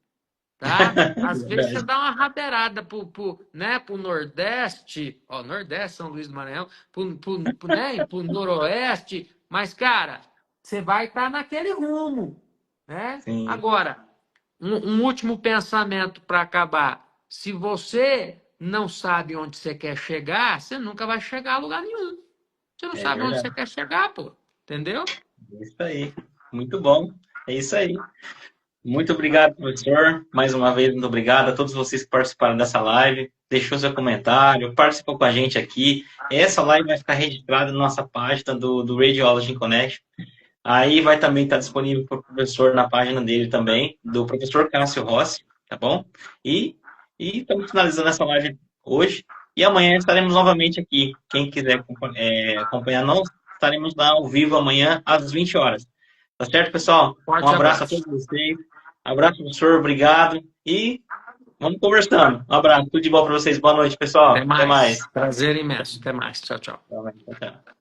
Tá? Às vezes você Verdade. dá uma rabeirada pro Nordeste, ó, Nordeste, São Luís do Maranhão, pro Noroeste, mas, cara, você vai estar naquele rumo, né? Sim, Agora, um último pensamento para acabar. Se você não sabe onde você quer chegar, você nunca vai chegar a lugar nenhum. Você não é sabe onde você verdade. quer chegar, pô. Entendeu? É isso aí. Muito bom. É isso aí. Muito obrigado, professor. Mais uma vez, muito obrigado a todos vocês que participaram dessa live. Deixou seu comentário, participou com a gente aqui. Essa live vai ficar registrada na nossa página do Radiology in Connection. Aí vai também estar disponível para o professor na página dele também, do professor Cássio Rossi, tá bom? E, e estamos finalizando essa live hoje. E amanhã estaremos novamente aqui. Quem quiser acompanhar nós, estaremos lá ao vivo amanhã às 20 horas. Tá certo, pessoal? Um Forte abraço a abraço. todos vocês. Abraço, professor. Obrigado. E vamos conversando. Um abraço. Tudo de bom para vocês. Boa noite, Até pessoal. Até mais. mais. Prazer imenso. Até mais. Tchau, tchau. Tchau.